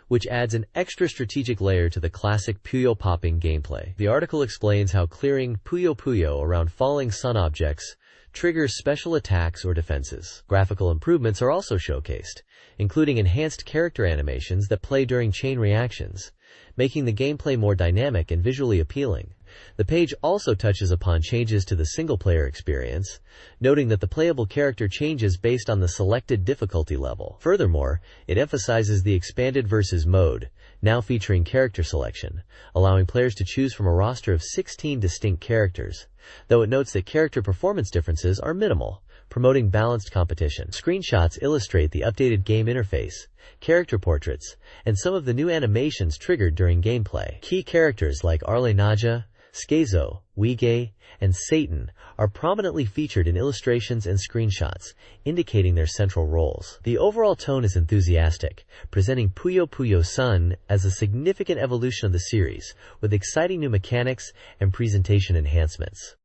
Speaker 1: which adds an extra strategic layer to the classic Puyo popping gameplay. The article explains how clearing Puyo Puyo around falling sun objects triggers special attacks or defenses. Graphical improvements are also showcased, including enhanced character animations that play during chain reactions, making the gameplay more dynamic and visually appealing. The page also touches upon changes to the single-player experience, noting that the playable character changes based on the selected difficulty level. Furthermore, it emphasizes the expanded versus mode, now featuring character selection, allowing players to choose from a roster of 16 distinct characters, though it notes that character performance differences are minimal, promoting balanced competition. Screenshots illustrate the updated game interface, character portraits, and some of the new animations triggered during gameplay. Key characters like Arle Naja, Skezo, Wige, and Satan are prominently featured in illustrations and screenshots, indicating their central roles. The overall tone is enthusiastic, presenting Puyo Puyo Sun as a significant evolution of the series, with exciting new mechanics and presentation enhancements.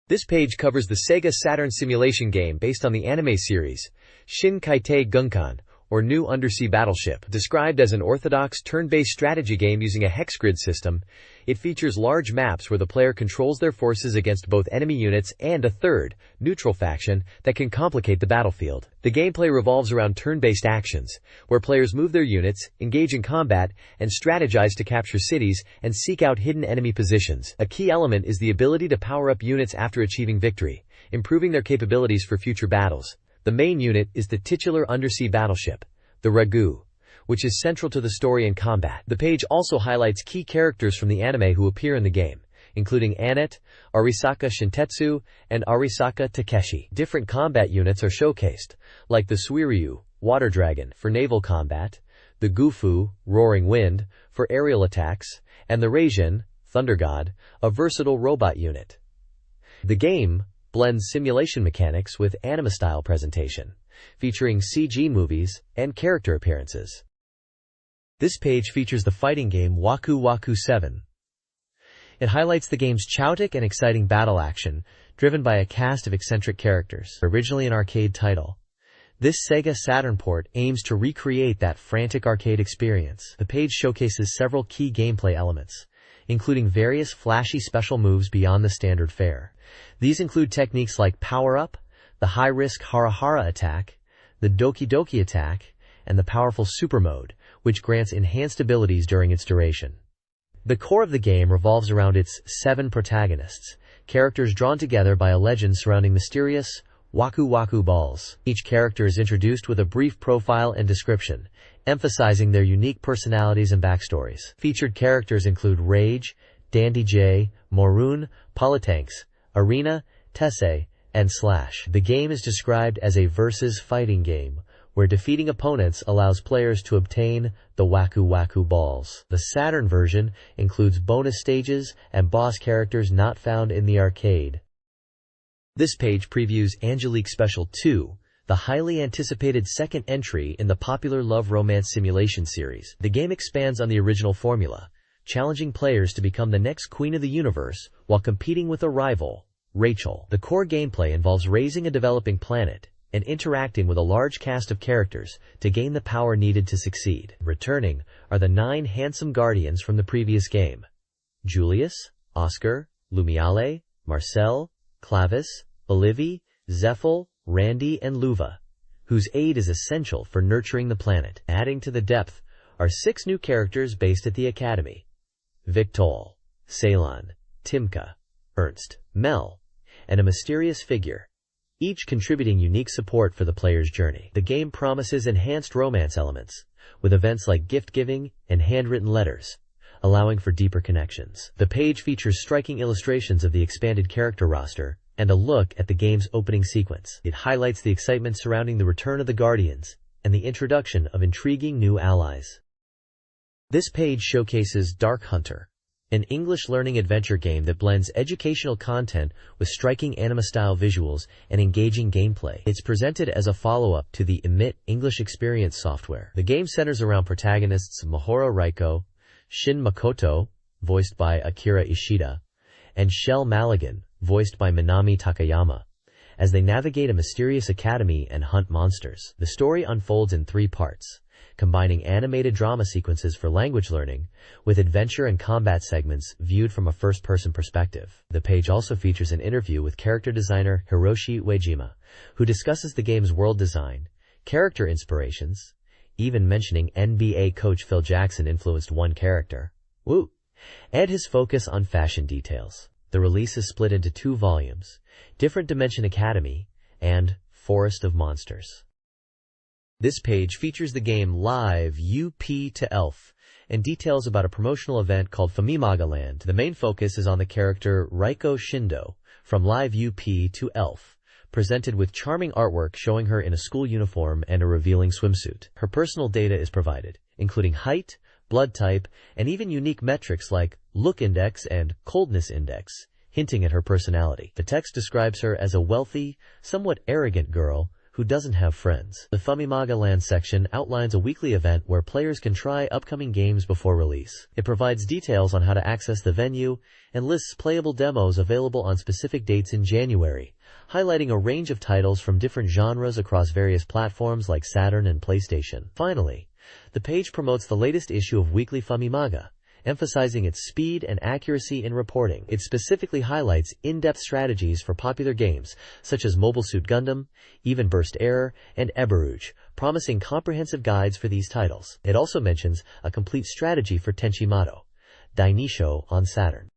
Speaker 2: This page covers the Sega Saturn simulation game based on the anime series, Shin Kaitei Gunkan, or New Undersea Battleship. Described as an orthodox turn-based strategy game using a hex grid system, it features large maps where the player controls their forces against both enemy units and a third, neutral faction, that can complicate the battlefield. The gameplay revolves around turn-based actions, where players move their units, engage in combat, and strategize to capture cities and seek out hidden enemy positions. A key element is the ability to power up units after achieving victory, improving their capabilities for future battles. The main unit is the titular undersea battleship, the Ragu, which is central to the story and combat. The page also highlights key characters from the anime who appear in the game, including Annette, Arisaka Shintetsu, and Arisaka Takeshi. Different combat units are showcased, like the Suiryu, Water Dragon, for naval combat, the Gufu, Roaring Wind, for aerial attacks, and the Reijin, Thunder God, a versatile robot unit. The game blends simulation mechanics with anime-style presentation, featuring CG movies and character appearances. This page features the fighting game Waku Waku 7. It highlights the game's chaotic and exciting battle action, driven by a cast of eccentric characters. Originally an arcade title, this Sega Saturn port aims to recreate that frantic arcade experience. The page showcases several key gameplay elements, including various flashy special moves beyond the standard fare. These include techniques like power-up, the high-risk Hara Hara attack, the Doki Doki attack, and the powerful Super Mode, which grants enhanced abilities during its duration. The core of the game revolves around its 7 protagonists, characters drawn together by a legend surrounding mysterious Waku Waku balls. Each character is introduced with a brief profile and description, emphasizing their unique personalities and backstories. Featured characters include Rage, Dandy J, Moroon, Politanks, Arena, Tessay, and Slash. The game is described as a versus fighting game, where defeating opponents allows players to obtain the Waku Waku balls. The Saturn version includes bonus stages and boss characters not found in the arcade. This page previews Angelique Special 2, the highly anticipated second entry in the popular love romance simulation series. The game expands on the original formula, challenging players to become the next queen of the universe while competing with a rival, Rachel. The core gameplay involves raising a developing planet and interacting with a large cast of characters to gain the power needed to succeed. Returning are the 9 handsome guardians from the previous game: Julius, Oscar, Lumiale, Marcel, Clavis, Olivie, Zephyl, Randy, and Luva, whose aid is essential for nurturing the planet. Adding to the depth are 6 new characters based at the Academy: Victol, Ceylon, Timka, Ernst, Mel, and a mysterious figure, each contributing unique support for the player's journey. The game promises enhanced romance elements, with events like gift-giving and handwritten letters, allowing for deeper connections. The page features striking illustrations of the expanded character roster and a look at the game's opening sequence. It highlights the excitement surrounding the return of the Guardians and the introduction of intriguing new allies. This page showcases Dark Hunter, an English learning adventure game that blends educational content with striking anime-style visuals and engaging gameplay. It's presented as a follow-up to the Emit English Experience software. The game centers around protagonists Mahoro Raiko, Shin Makoto, voiced by Akira Ishida, and Shell Maligan, voiced by Minami Takayama, as they navigate a mysterious academy and hunt monsters. The story unfolds in 3 parts, combining animated drama sequences for language learning with adventure and combat segments viewed from a first-person perspective. The page also features an interview with character designer Hiroshi Uejima, who discusses the game's world design, character inspirations, even mentioning NBA coach Phil Jackson influenced one character, Woo, and his focus on fashion details. The release is split into 2 volumes, Different Dimension Academy and Forest of Monsters. This page features the game Live UP to Elf and details about a promotional event called Famimaga Land. The main focus is on the character Raiko Shindo from Live UP to Elf, presented with charming artwork showing her in a school uniform and a revealing swimsuit. Her personal data is provided, including height,
Speaker 1: blood type, and even unique metrics like look index and coldness index, hinting at her personality. The text describes her as a wealthy, somewhat arrogant girl who doesn't have friends. The Famimaga Land section outlines a weekly event where players can try upcoming games before release. It provides details on how to access the venue and lists playable demos available on specific dates in January, highlighting a range of titles from different genres across various platforms like Saturn and PlayStation. Finally, the page promotes the latest issue of Weekly Famimaga, emphasizing its speed and accuracy in reporting. It specifically highlights in-depth strategies for popular games such as Mobile Suit Gundam, Even Burst Error, and Eberouge, promising comprehensive guides for these titles. It also mentions a complete strategy for Tenchimato, Dainisho on Saturn.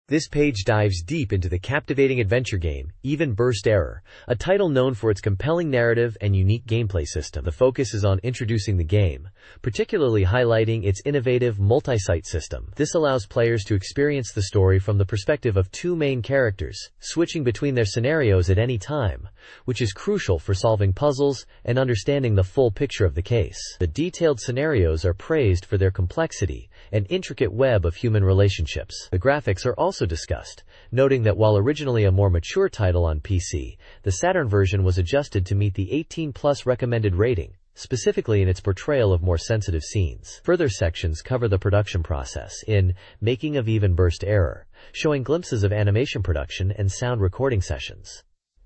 Speaker 2: This page dives deep into the captivating adventure game, Even Burst Error, a title known for its compelling narrative and unique gameplay system. The focus is on introducing the game, particularly highlighting its innovative multi-site system. This allows players to experience the story from the perspective of two main characters, switching between their scenarios at any time, which is crucial for solving puzzles and understanding the full picture of the case. The detailed scenarios are praised for their complexity and intricate web of human relationships. The graphics are also discussed, noting that while originally a more mature title on PC, the Saturn version was adjusted to meet the 18+ recommended rating, specifically in its portrayal of more sensitive scenes. Further sections cover the production process in Making of Even Burst Error, showing glimpses of animation production and sound recording sessions.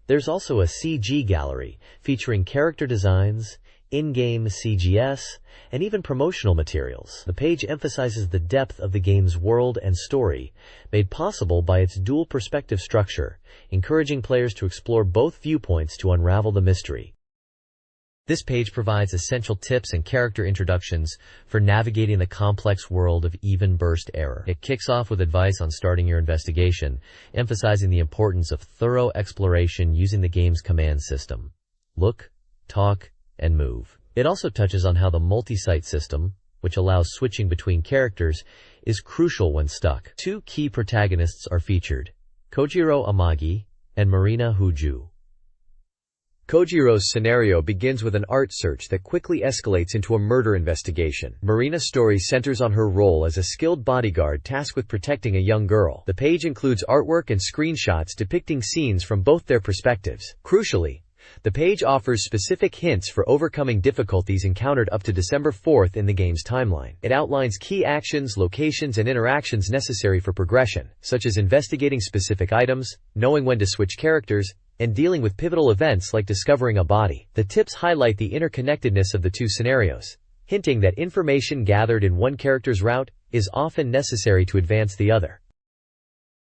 Speaker 2: There's also a CG gallery featuring character designs, in-game CGS, and even promotional materials. The page emphasizes the depth of the game's world and story, made possible by its dual perspective structure, encouraging players to explore both viewpoints to unravel the mystery. This page provides essential tips and character introductions for navigating the complex world of Even Burst Error. It kicks off with advice on starting your investigation, emphasizing the importance of thorough exploration using the game's command system. Look, talk, and move. It also touches on how the multi-site system, which allows switching between characters, is crucial when stuck. Two key protagonists are featured, Kojiro Amagi and Marina Huju. Kojiro's scenario begins with an art search that quickly escalates into a murder investigation. Marina's story centers on her role as a skilled bodyguard tasked with protecting a young girl. The page includes artwork and screenshots depicting scenes from both their perspectives. Crucially, the page offers specific hints for overcoming difficulties encountered up to December 4th in the game's timeline. It outlines key actions, locations, and interactions necessary for progression, such as investigating specific items, knowing when to switch characters, and dealing with pivotal events like discovering a body. The tips highlight the interconnectedness of the two scenarios, hinting that information gathered in one character's route is often necessary to advance the other.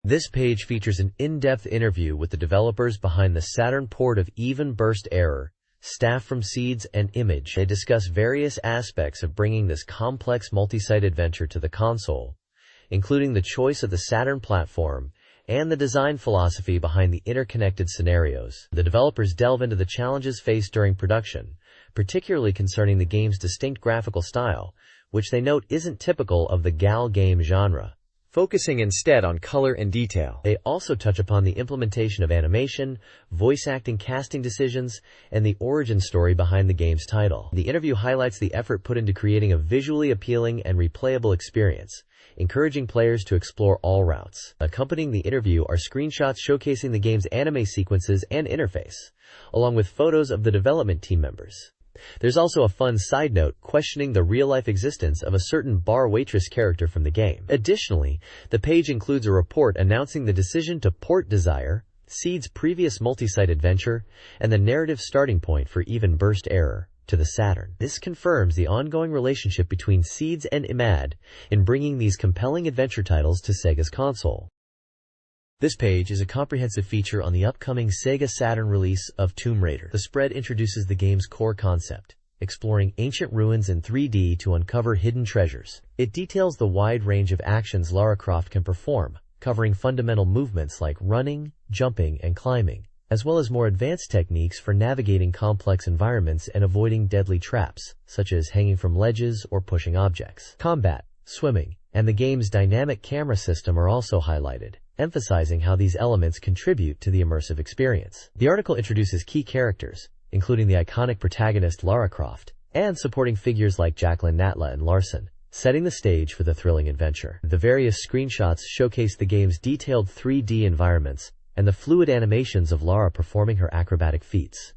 Speaker 2: This page features an in-depth interview with the developers behind the Saturn port of Even Burst Error, staff from Seeds and Image. They discuss various aspects of bringing this complex multi-site adventure to the console, including the choice of the Saturn platform and the design philosophy behind the interconnected scenarios. The developers delve into the challenges faced during production, particularly concerning the game's distinct graphical style, which they note isn't typical of the GAL game genre, focusing instead on color and detail. They also touch upon the implementation of animation, voice acting, casting decisions, and the origin story behind the game's title. The interview highlights the effort put into creating a visually appealing and replayable experience, encouraging players to explore all routes. Accompanying the interview are screenshots showcasing the game's anime sequences and interface, along with photos of the development team members. There's also a fun side note questioning the real-life existence of a certain bar waitress character from the game. Additionally, the page includes a report announcing the decision to port Desire, Seed's previous multi-site adventure, and the narrative starting point for Even Burst Error, to the Saturn. This confirms the ongoing relationship between Seeds and IMAD in bringing these compelling adventure titles to Sega's console. This page is a comprehensive feature on the upcoming Sega Saturn release of Tomb Raider. The spread introduces the game's core concept, exploring ancient ruins in 3D to uncover hidden treasures. It details the wide range of actions Lara Croft can perform, covering fundamental movements like running, jumping, and climbing, as well as more advanced techniques for navigating complex environments and avoiding deadly traps, such as hanging from ledges or pushing objects. Combat, swimming, and the game's dynamic camera system are also highlighted, emphasizing how these elements contribute to the immersive experience. The article introduces key characters, including the iconic protagonist Lara Croft, and supporting figures like Jacqueline Natla and Larson,
Speaker 1: setting the stage for the thrilling adventure. The various screenshots showcase the game's detailed 3D environments and the fluid animations of Lara performing her acrobatic feats.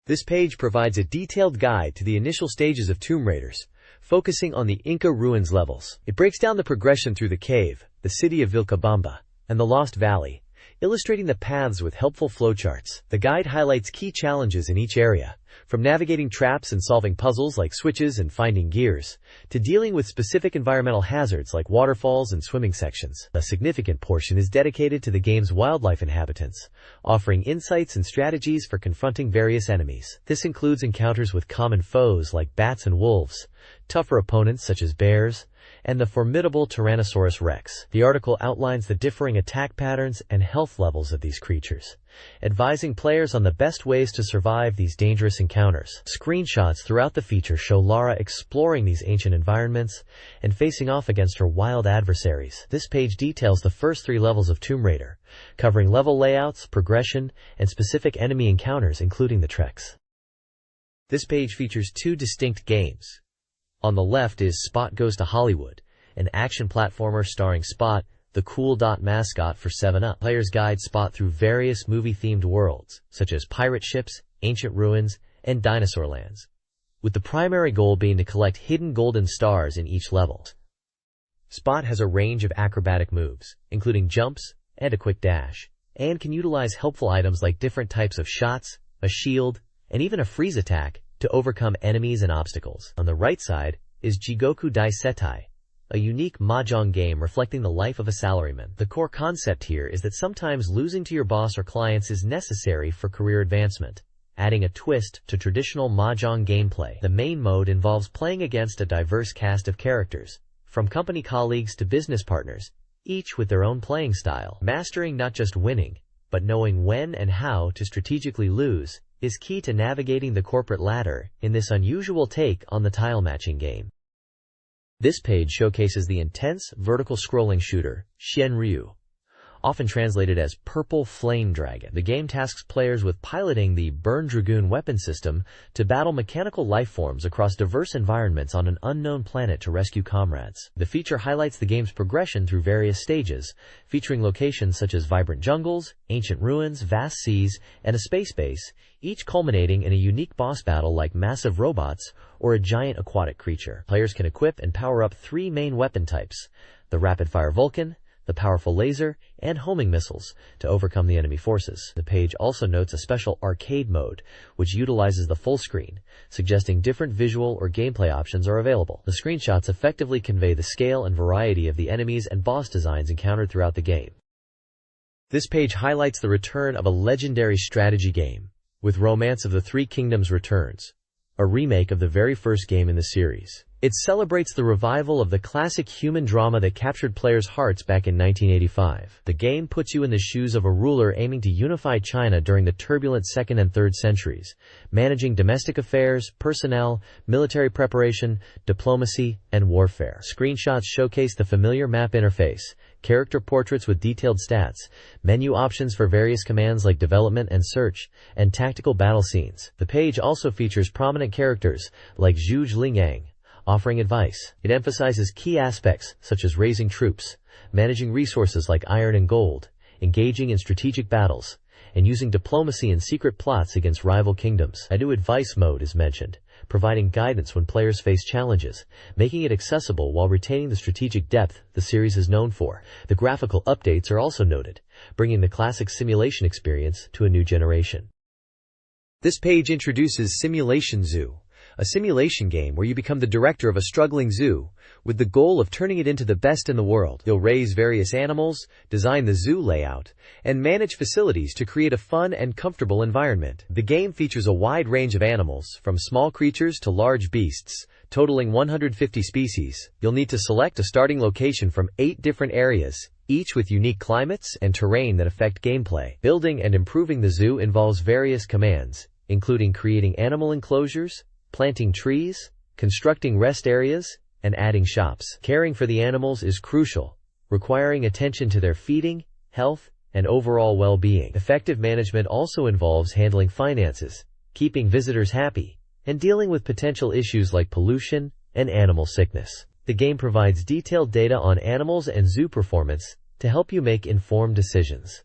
Speaker 2: This page provides a detailed guide to the initial stages of Tomb Raiders, focusing on the Inca ruins levels. It breaks down the progression through the cave, the city of Vilcabamba, and the Lost Valley, illustrating the paths with helpful flowcharts. The guide highlights key challenges in each area, from navigating traps and solving puzzles like switches and finding gears, to dealing with specific environmental hazards like waterfalls and swimming sections. A significant portion is dedicated to the game's wildlife inhabitants, offering insights and strategies for confronting various enemies. This includes encounters with common foes like bats and wolves, tougher opponents such as bears, and the formidable Tyrannosaurus Rex. The article outlines the differing attack patterns and health levels of these creatures, advising players on the best ways to survive these dangerous encounters. Screenshots throughout the feature show Lara exploring these ancient environments and facing off against her wild adversaries. This page details the first 3 levels of Tomb Raider, covering level layouts, progression, and specific enemy encounters including the treks. This page features 2 distinct games. On the left is Spot Goes to Hollywood, an action platformer starring Spot, the cool dot mascot for 7-Up. Players guide Spot through various movie-themed worlds, such as pirate ships, ancient ruins, and dinosaur lands, with the primary goal being to collect hidden golden stars in each level. Spot has a range of acrobatic moves, including jumps and a quick dash, and can utilize helpful items like different types of shots, a shield, and even a freeze attack to overcome enemies and obstacles. On the right side is Jigoku Dai Setai, a unique mahjong game reflecting the life of a salaryman. The core concept here is that sometimes losing to your boss or clients is necessary for career advancement, adding a twist to traditional mahjong gameplay. The main mode involves playing against a diverse cast of characters, from company colleagues to business partners, each with their own playing style. Mastering not just winning, but knowing when and how to strategically lose is key to navigating the corporate ladder in this unusual take on the tile-matching game. This page showcases the intense, vertical scrolling shooter, Shenryu, often translated as Purple Flame Dragon. The game tasks players with piloting the Burn Dragoon weapon system to battle mechanical lifeforms across diverse environments on an unknown planet to rescue comrades. The feature highlights the game's progression through various stages, featuring locations such as vibrant jungles, ancient ruins, vast seas, and a space base, each culminating in a unique boss battle like massive robots or a giant aquatic creature. Players can equip and power up 3 main weapon types, the rapid-fire Vulcan, the powerful laser, and homing missiles, to overcome the enemy forces. The page also notes a special arcade mode, which utilizes the full screen, suggesting different visual or gameplay options are available. The screenshots effectively convey the scale and variety of the enemies and boss designs encountered throughout the game. This page highlights the return of a legendary strategy game, with Romance of the Three Kingdoms returns, a remake of the very first game in the series. It celebrates the revival of the classic human drama that captured players' hearts back in 1985. The game puts you in the shoes of a ruler aiming to unify China during the turbulent 2nd and 3rd centuries, managing domestic affairs, personnel, military preparation, diplomacy, and warfare. Screenshots showcase the familiar map interface, character portraits with detailed stats, menu options for various commands like development and search, and tactical battle scenes. The page also features prominent characters like Zhuge Lingyang, offering advice. It emphasizes key aspects such as raising troops, managing resources like iron and gold, engaging in strategic battles, and using diplomacy and secret plots against rival kingdoms. A new advice mode is mentioned, providing guidance when players face challenges, making it accessible while retaining the strategic depth the series is known for. The graphical updates are also noted, bringing the classic simulation experience to a new generation. This page introduces Simulation Zoo, a simulation game where you become the director of a struggling zoo, with the goal of turning it into the best in the world. You'll raise various animals, design the zoo layout, and manage facilities to create a fun and comfortable environment. The game features a wide range of animals, from small creatures to large beasts, totaling 150 species. You'll need to select a starting location from 8 different areas, each with unique climates and terrain that affect gameplay. Building and improving the zoo involves various commands, including creating animal enclosures, planting trees, constructing rest areas, and adding shops. Caring for the animals is crucial, requiring attention to their feeding, health, and overall well-being. Effective management also involves handling finances, keeping visitors happy, and dealing with potential issues like pollution
Speaker 1: and animal sickness. The game provides detailed data on animals and zoo performance to help you make informed decisions.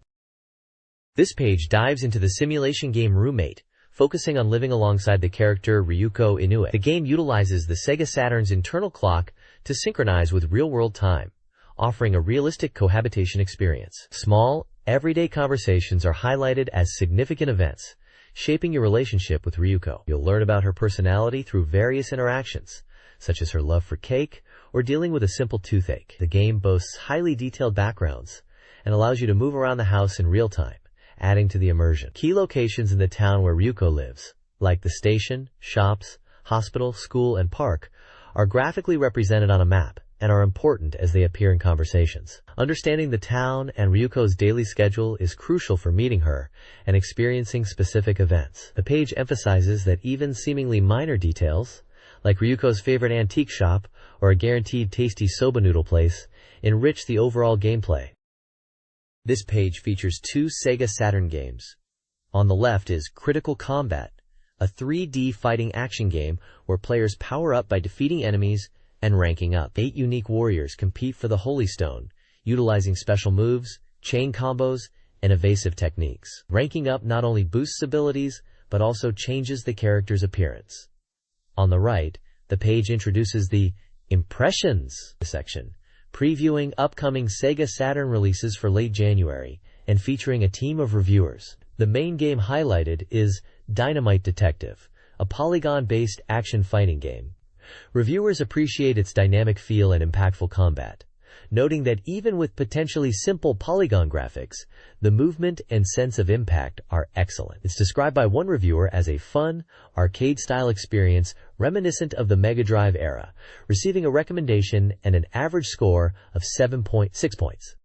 Speaker 1: This page dives into the simulation game Roommate, focusing on living alongside the character Ryuko Inoue. The game utilizes the Sega Saturn's internal clock to synchronize with real-world time, offering a realistic cohabitation experience. Small, everyday conversations are highlighted as significant events, shaping your relationship with Ryuko. You'll learn about her personality through various interactions, such as her love for cake or dealing with a simple toothache. The game boasts highly detailed backgrounds and allows you to move around the house in real time, adding to the immersion. Key locations in the town where Ryuko lives, like the station, shops, hospital, school, and park, are graphically represented on a map and are important as they appear in conversations. Understanding the town and Ryuko's daily schedule is crucial for meeting her and experiencing specific events. The page emphasizes that even seemingly minor details, like Ryuko's favorite antique shop or a guaranteed tasty soba noodle place, enrich the overall gameplay. This page features two Sega Saturn games. On the left is Critical Combat, a 3D fighting action game where players power up by defeating enemies and ranking up. 8 unique warriors compete for the Holy Stone, utilizing special moves, chain combos, and evasive techniques. Ranking up not only boosts abilities, but also changes the character's appearance. On the right, the page introduces the Impressions section, previewing upcoming Sega Saturn releases for late January and featuring a team of reviewers. The main game highlighted is Dynamite Detective, a polygon-based action fighting game. Reviewers appreciate its dynamic feel and impactful combat, noting that even with potentially simple polygon graphics, the movement and sense of impact are excellent. It's described by one reviewer as a fun, arcade-style experience reminiscent of the Mega Drive era, receiving a recommendation and an average score of 7.6 points.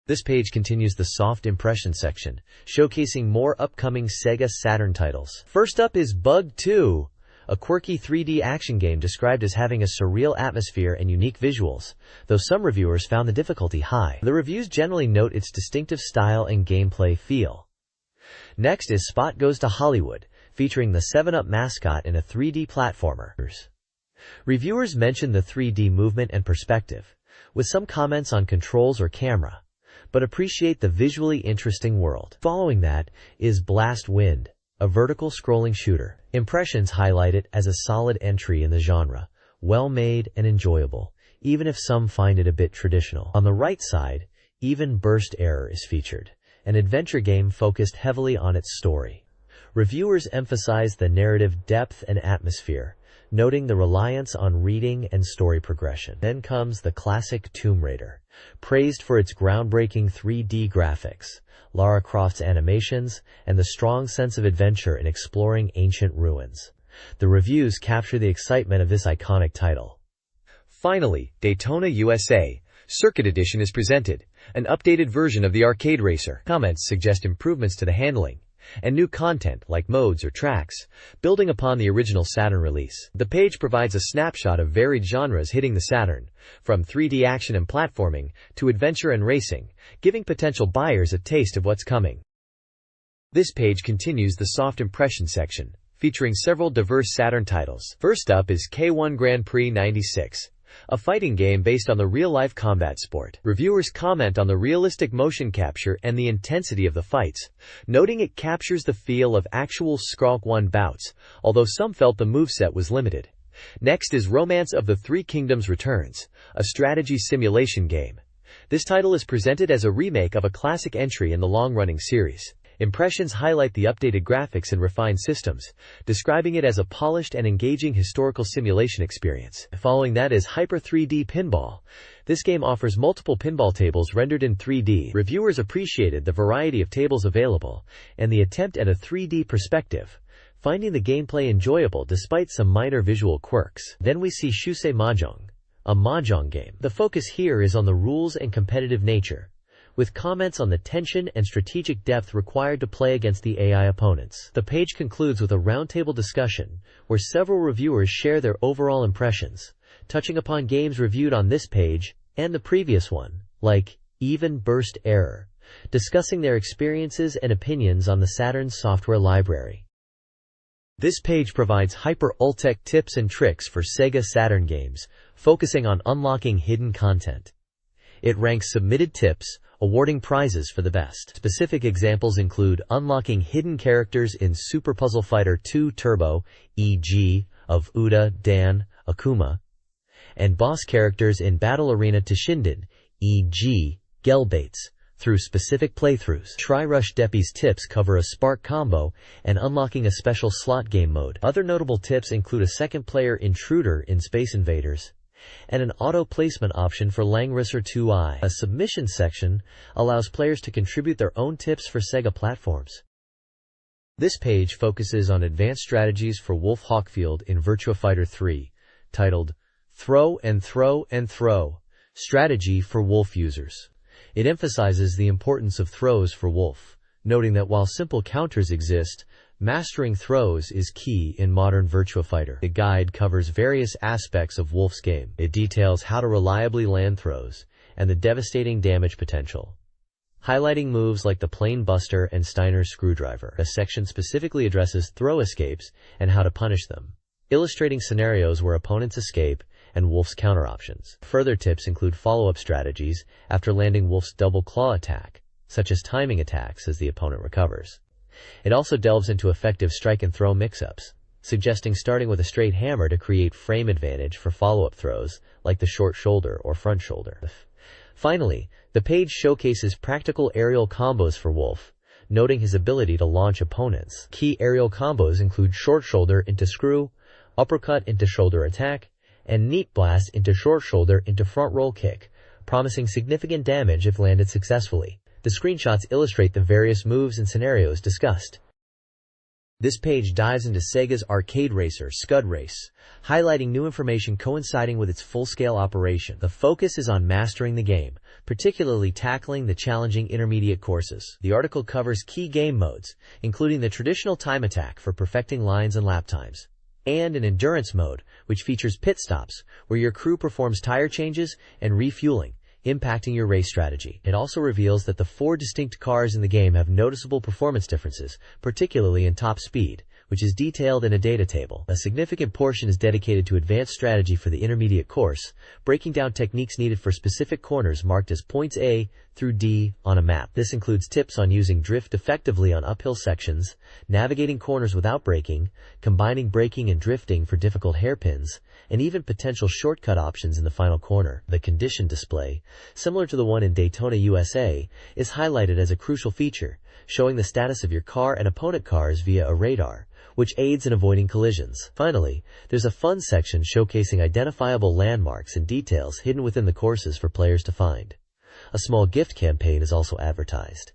Speaker 1: This page continues the soft impression section, showcasing more upcoming Sega Saturn titles. First up is Bug 2, a quirky 3D action game described as having a surreal atmosphere and unique visuals, though some reviewers found the difficulty high. The reviews generally note its distinctive style and gameplay feel. Next is Spot Goes to Hollywood, featuring the 7-Up mascot in a 3D platformer. Reviewers mention the 3D movement and perspective, with some comments on controls or camera, but appreciate the visually interesting world. Following that is Blast Wind, a vertical scrolling shooter. Impressions highlight it as a solid entry in the genre, well-made and enjoyable, even if some find it a bit traditional. On the right side, Even Burst Error is featured, an adventure game focused heavily on its story. Reviewers emphasize the narrative depth and atmosphere, noting the reliance on reading and story progression. Then comes the classic Tomb Raider, praised for its groundbreaking 3D graphics, Lara Croft's animations, and the strong sense of adventure in exploring ancient ruins. The reviews capture the excitement of this iconic title. Finally, Daytona USA Circuit Edition is presented, an updated version of the arcade racer. Comments suggest improvements to the handling and new content like modes or tracks, building upon the original Saturn release. The page provides a snapshot of varied genres hitting the Saturn, from 3D action and platforming to adventure and racing, giving potential buyers a taste of what's coming. This page continues the soft impression section, featuring several diverse Saturn titles. First up is K1 Grand Prix 96. A fighting game based on the real-life combat sport. Reviewers comment on the realistic motion capture and the intensity of the fights, noting it captures the feel of actual Skrulk 1 bouts, although some felt the moveset was limited. Next is Romance of the Three Kingdoms Returns, a strategy simulation game. This title is presented as a remake of a classic entry in the long-running series. Impressions highlight the updated graphics and refined systems, describing it as a polished and engaging historical simulation experience. Following that is Hyper 3D Pinball. This game offers multiple pinball tables rendered in 3D. Reviewers appreciated the variety of tables available and the attempt at a 3D perspective, finding the gameplay enjoyable despite some minor visual quirks. Then we see Shusei Mahjong, a mahjong game. The focus here is on the rules and competitive nature, with comments on the tension and strategic depth required to play against the AI opponents. The page concludes with a roundtable discussion, where several reviewers share their overall impressions, touching upon games reviewed on this page and the previous one, like Even Burst Error, discussing their experiences and opinions on the Saturn's software library. This page provides hyper-ultech tips and tricks for Sega Saturn games, focusing on unlocking hidden content. It ranks submitted tips, awarding prizes for the best. Specific examples include unlocking hidden characters in Super Puzzle Fighter 2 Turbo, e.g. of Uda, Dan, Akuma, and boss characters in Battle Arena Toshinden, e.g. Gelbates, through specific playthroughs. Try Rush Deppy's tips cover a spark combo and unlocking a special slot game mode. Other notable tips include a second-player intruder in Space Invaders, and an auto-placement option for Langrisser 2i. A submission section allows players to contribute their own tips for Sega platforms. This page focuses on advanced strategies for Wolf Hawkfield in Virtua Fighter 3, titled Throw and Throw and Throw, Strategy for Wolf Users. It emphasizes the importance of throws for Wolf, noting that while simple counters exist, mastering throws is key in modern Virtua Fighter. The guide covers various aspects of Wolf's game. It details how to reliably land throws and the devastating damage potential, highlighting moves like the Plane Buster and Steiner's Screwdriver. A section specifically addresses throw escapes and how to punish them, illustrating scenarios where opponents escape and Wolf's counter options. Further tips include follow-up strategies after landing Wolf's double claw attack, such as timing attacks as the opponent recovers. It also delves into effective strike and throw mix-ups, suggesting starting with a straight hammer to create frame advantage for follow-up throws like the short shoulder or front shoulder. Finally, the page showcases practical aerial combos for Wolf, noting his ability to launch opponents. Key aerial combos include short shoulder into screw, uppercut into shoulder attack, and neat blast into short shoulder into front roll kick, promising significant damage if landed successfully. The screenshots illustrate the various moves and scenarios discussed. This page dives into Sega's arcade racer, Scud Race, highlighting new information coinciding with its full-scale operation. The focus is on mastering the game, particularly tackling the challenging intermediate courses. The article covers key game modes, including the traditional time attack for perfecting lines and lap times, and an endurance mode, which features pit stops, where your crew performs tire changes and refueling, impacting your race strategy. It also reveals that the 4 distinct cars in the game have noticeable performance differences, particularly in top speed, which is detailed in a data table. A significant portion is dedicated to advanced strategy for the intermediate course, breaking down techniques needed for specific corners marked as points A through D on a map. This includes tips on using drift effectively on uphill sections, navigating corners without braking, combining braking and drifting for difficult hairpins, and even potential shortcut options in the final corner. The condition display, similar to the one in Daytona, USA, is highlighted as a crucial feature, showing the status of your car and opponent cars via a radar, which aids in avoiding collisions. Finally, there's a fun section showcasing identifiable landmarks and details hidden within the courses for players to find. A small gift campaign is also advertised.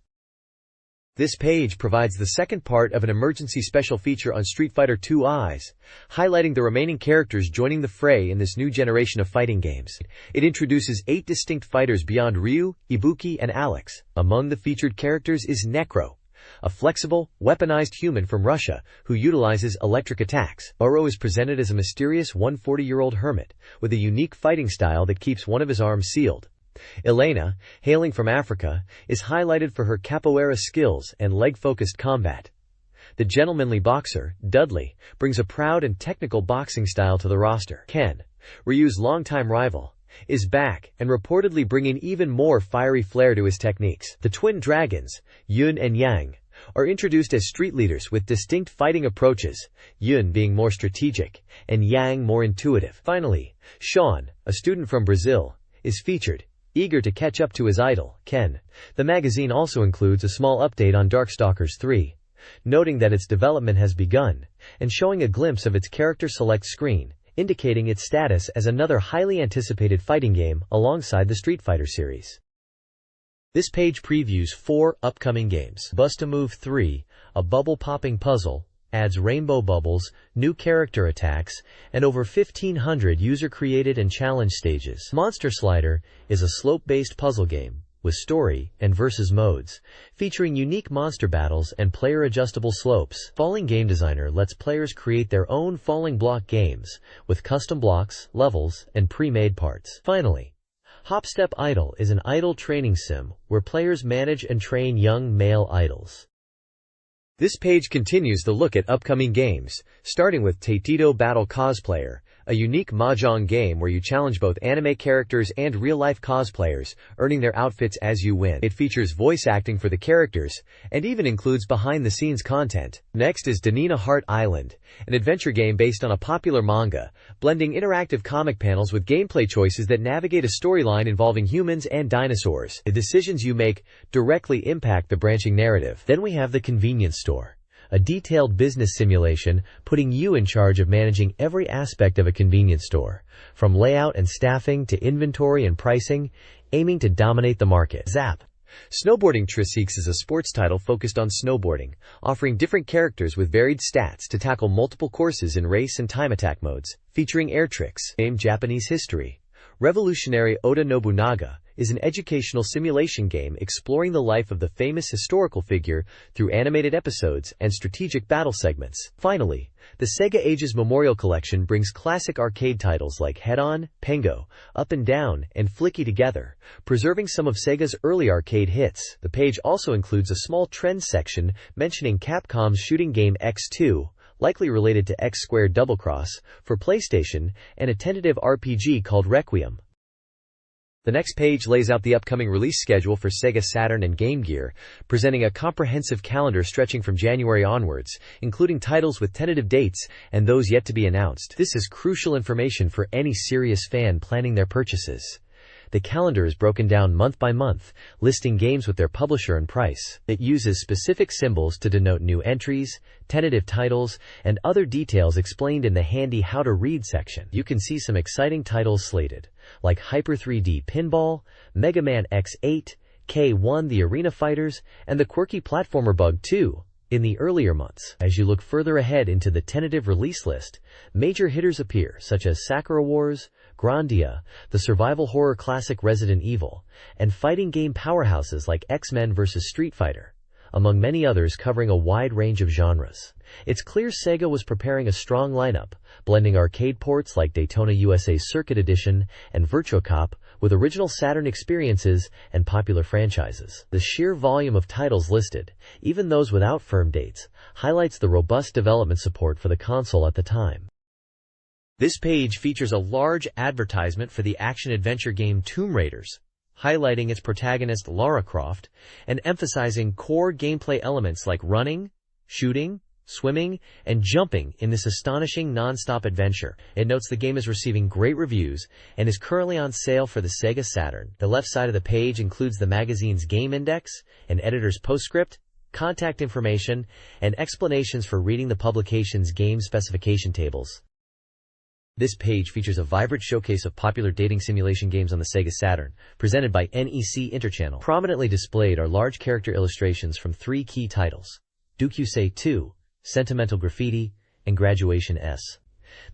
Speaker 1: This page provides the second part of an emergency special feature on Street Fighter 2 Eyes, highlighting the remaining characters joining the fray in this new generation of fighting games. It introduces 8 distinct fighters beyond Ryu, Ibuki, and Alex. Among the featured characters is Necro, a flexible, weaponized human from Russia who utilizes electric attacks. Oro is presented as a mysterious 140-year-old hermit with a unique fighting style that keeps one of his arms sealed. Elena, hailing from Africa, is highlighted for her capoeira skills and leg-focused combat. The gentlemanly boxer, Dudley, brings a proud and technical boxing style to the roster. Ken, Ryu's longtime rival, is back and reportedly bringing even more fiery flair to his techniques. The twin dragons, Yun and Yang, are introduced as street leaders with distinct fighting approaches, Yun being more strategic and Yang more intuitive. Finally, Sean, a student from Brazil, is featured, eager to catch up to his idol, Ken. The magazine also includes a small update on Darkstalkers 3, noting that its development has begun, and showing a glimpse of its character select screen, indicating its status as another highly anticipated fighting game alongside the Street Fighter series. This page previews 4 upcoming games. Bust-A-Move 3, a bubble-popping puzzle, adds rainbow bubbles, new character attacks, and over 1,500 user-created and challenge stages. Monster Slider is a slope-based puzzle game with story and versus modes, featuring unique monster battles and player-adjustable slopes. Falling Game Designer lets players create their own falling block games with custom blocks, levels, and pre-made parts. Finally, Hopstep Idol is an idol training sim where players manage and train young male idols.
Speaker 2: This page continues the look at upcoming games, starting with Taitito Battle Cosplayer, a unique mahjong game where you challenge both anime characters and real-life cosplayers, earning their outfits as you win. It features voice acting for the characters, and even includes behind-the-scenes content. Next is Danina Heart Island, an adventure game based on a popular manga, blending interactive comic panels with gameplay choices that navigate a storyline involving humans and dinosaurs. The decisions you make directly impact the branching narrative.
Speaker 1: Then we have the Convenience Store, a detailed business simulation putting you in charge of managing every aspect of a convenience store, from layout and staffing to inventory and pricing, aiming to dominate the market. Zap!
Speaker 2: Snowboarding Triseeks is a sports title focused on snowboarding, offering different characters with varied stats to tackle multiple courses in race and time attack modes, featuring air tricks. Named Japanese History. Revolutionary Oda Nobunaga is an educational simulation game exploring the life of the famous historical figure through animated episodes and strategic battle segments. Finally, the Sega Ages Memorial Collection brings classic arcade titles like Head-On, Pengo, Up and Down, and Flicky together, preserving some of Sega's early arcade hits. The page also includes a small trends section mentioning Capcom's shooting game X2, likely related to X-Squared Double Cross, for PlayStation, and a tentative RPG called Requiem. The next page lays out the upcoming release schedule for Sega Saturn and Game Gear, presenting a comprehensive calendar stretching from January onwards, including titles with tentative dates and those yet to be announced. This is crucial information for any serious fan planning their purchases. The calendar is broken down month by month, listing games with their publisher and price. It uses specific symbols to denote new entries, tentative titles, and other details explained in the handy How to Read section. You can see some exciting titles slated, like Hyper 3D Pinball, Mega Man X8, K1 The Arena Fighters, and the quirky platformer Bug 2. In the earlier months, as you look further ahead into the tentative release list, major hitters appear such as Sakura Wars, Grandia, the survival horror classic Resident Evil, and fighting game powerhouses like X-Men vs. Street Fighter, among many others covering a wide range of genres. It's clear Sega was preparing a strong lineup, blending arcade ports like Daytona USA Circuit Edition and Virtua Cop with original Saturn experiences and popular franchises. The sheer volume of titles listed, even those without firm dates, highlights the robust development support for the console at the time. This page features a large advertisement for the action-adventure game Tomb Raiders, highlighting its protagonist Lara Croft and emphasizing core gameplay elements like running, shooting, swimming, and jumping in this astonishing non-stop adventure. It notes the game is receiving great reviews and is currently on sale for the Sega Saturn. The left side of the page includes the magazine's game index, an editor's postscript, contact information, and explanations for reading the publication's game specification tables. This page features a vibrant showcase of popular dating simulation games on the Sega Saturn, presented by NEC Interchannel. Prominently displayed are large character illustrations from 3 key titles: Dukusei 2, Sentimental Graffiti, and Graduation S.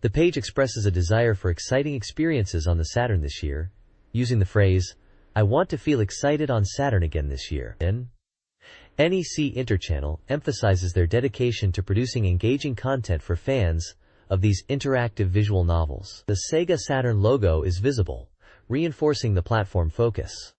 Speaker 2: The page expresses a desire for exciting experiences on the Saturn this year, using the phrase, "I want to feel excited on Saturn again this year." NEC Interchannel emphasizes their dedication to producing engaging content for fans of these interactive visual novels. The Sega Saturn logo is visible, reinforcing the platform focus.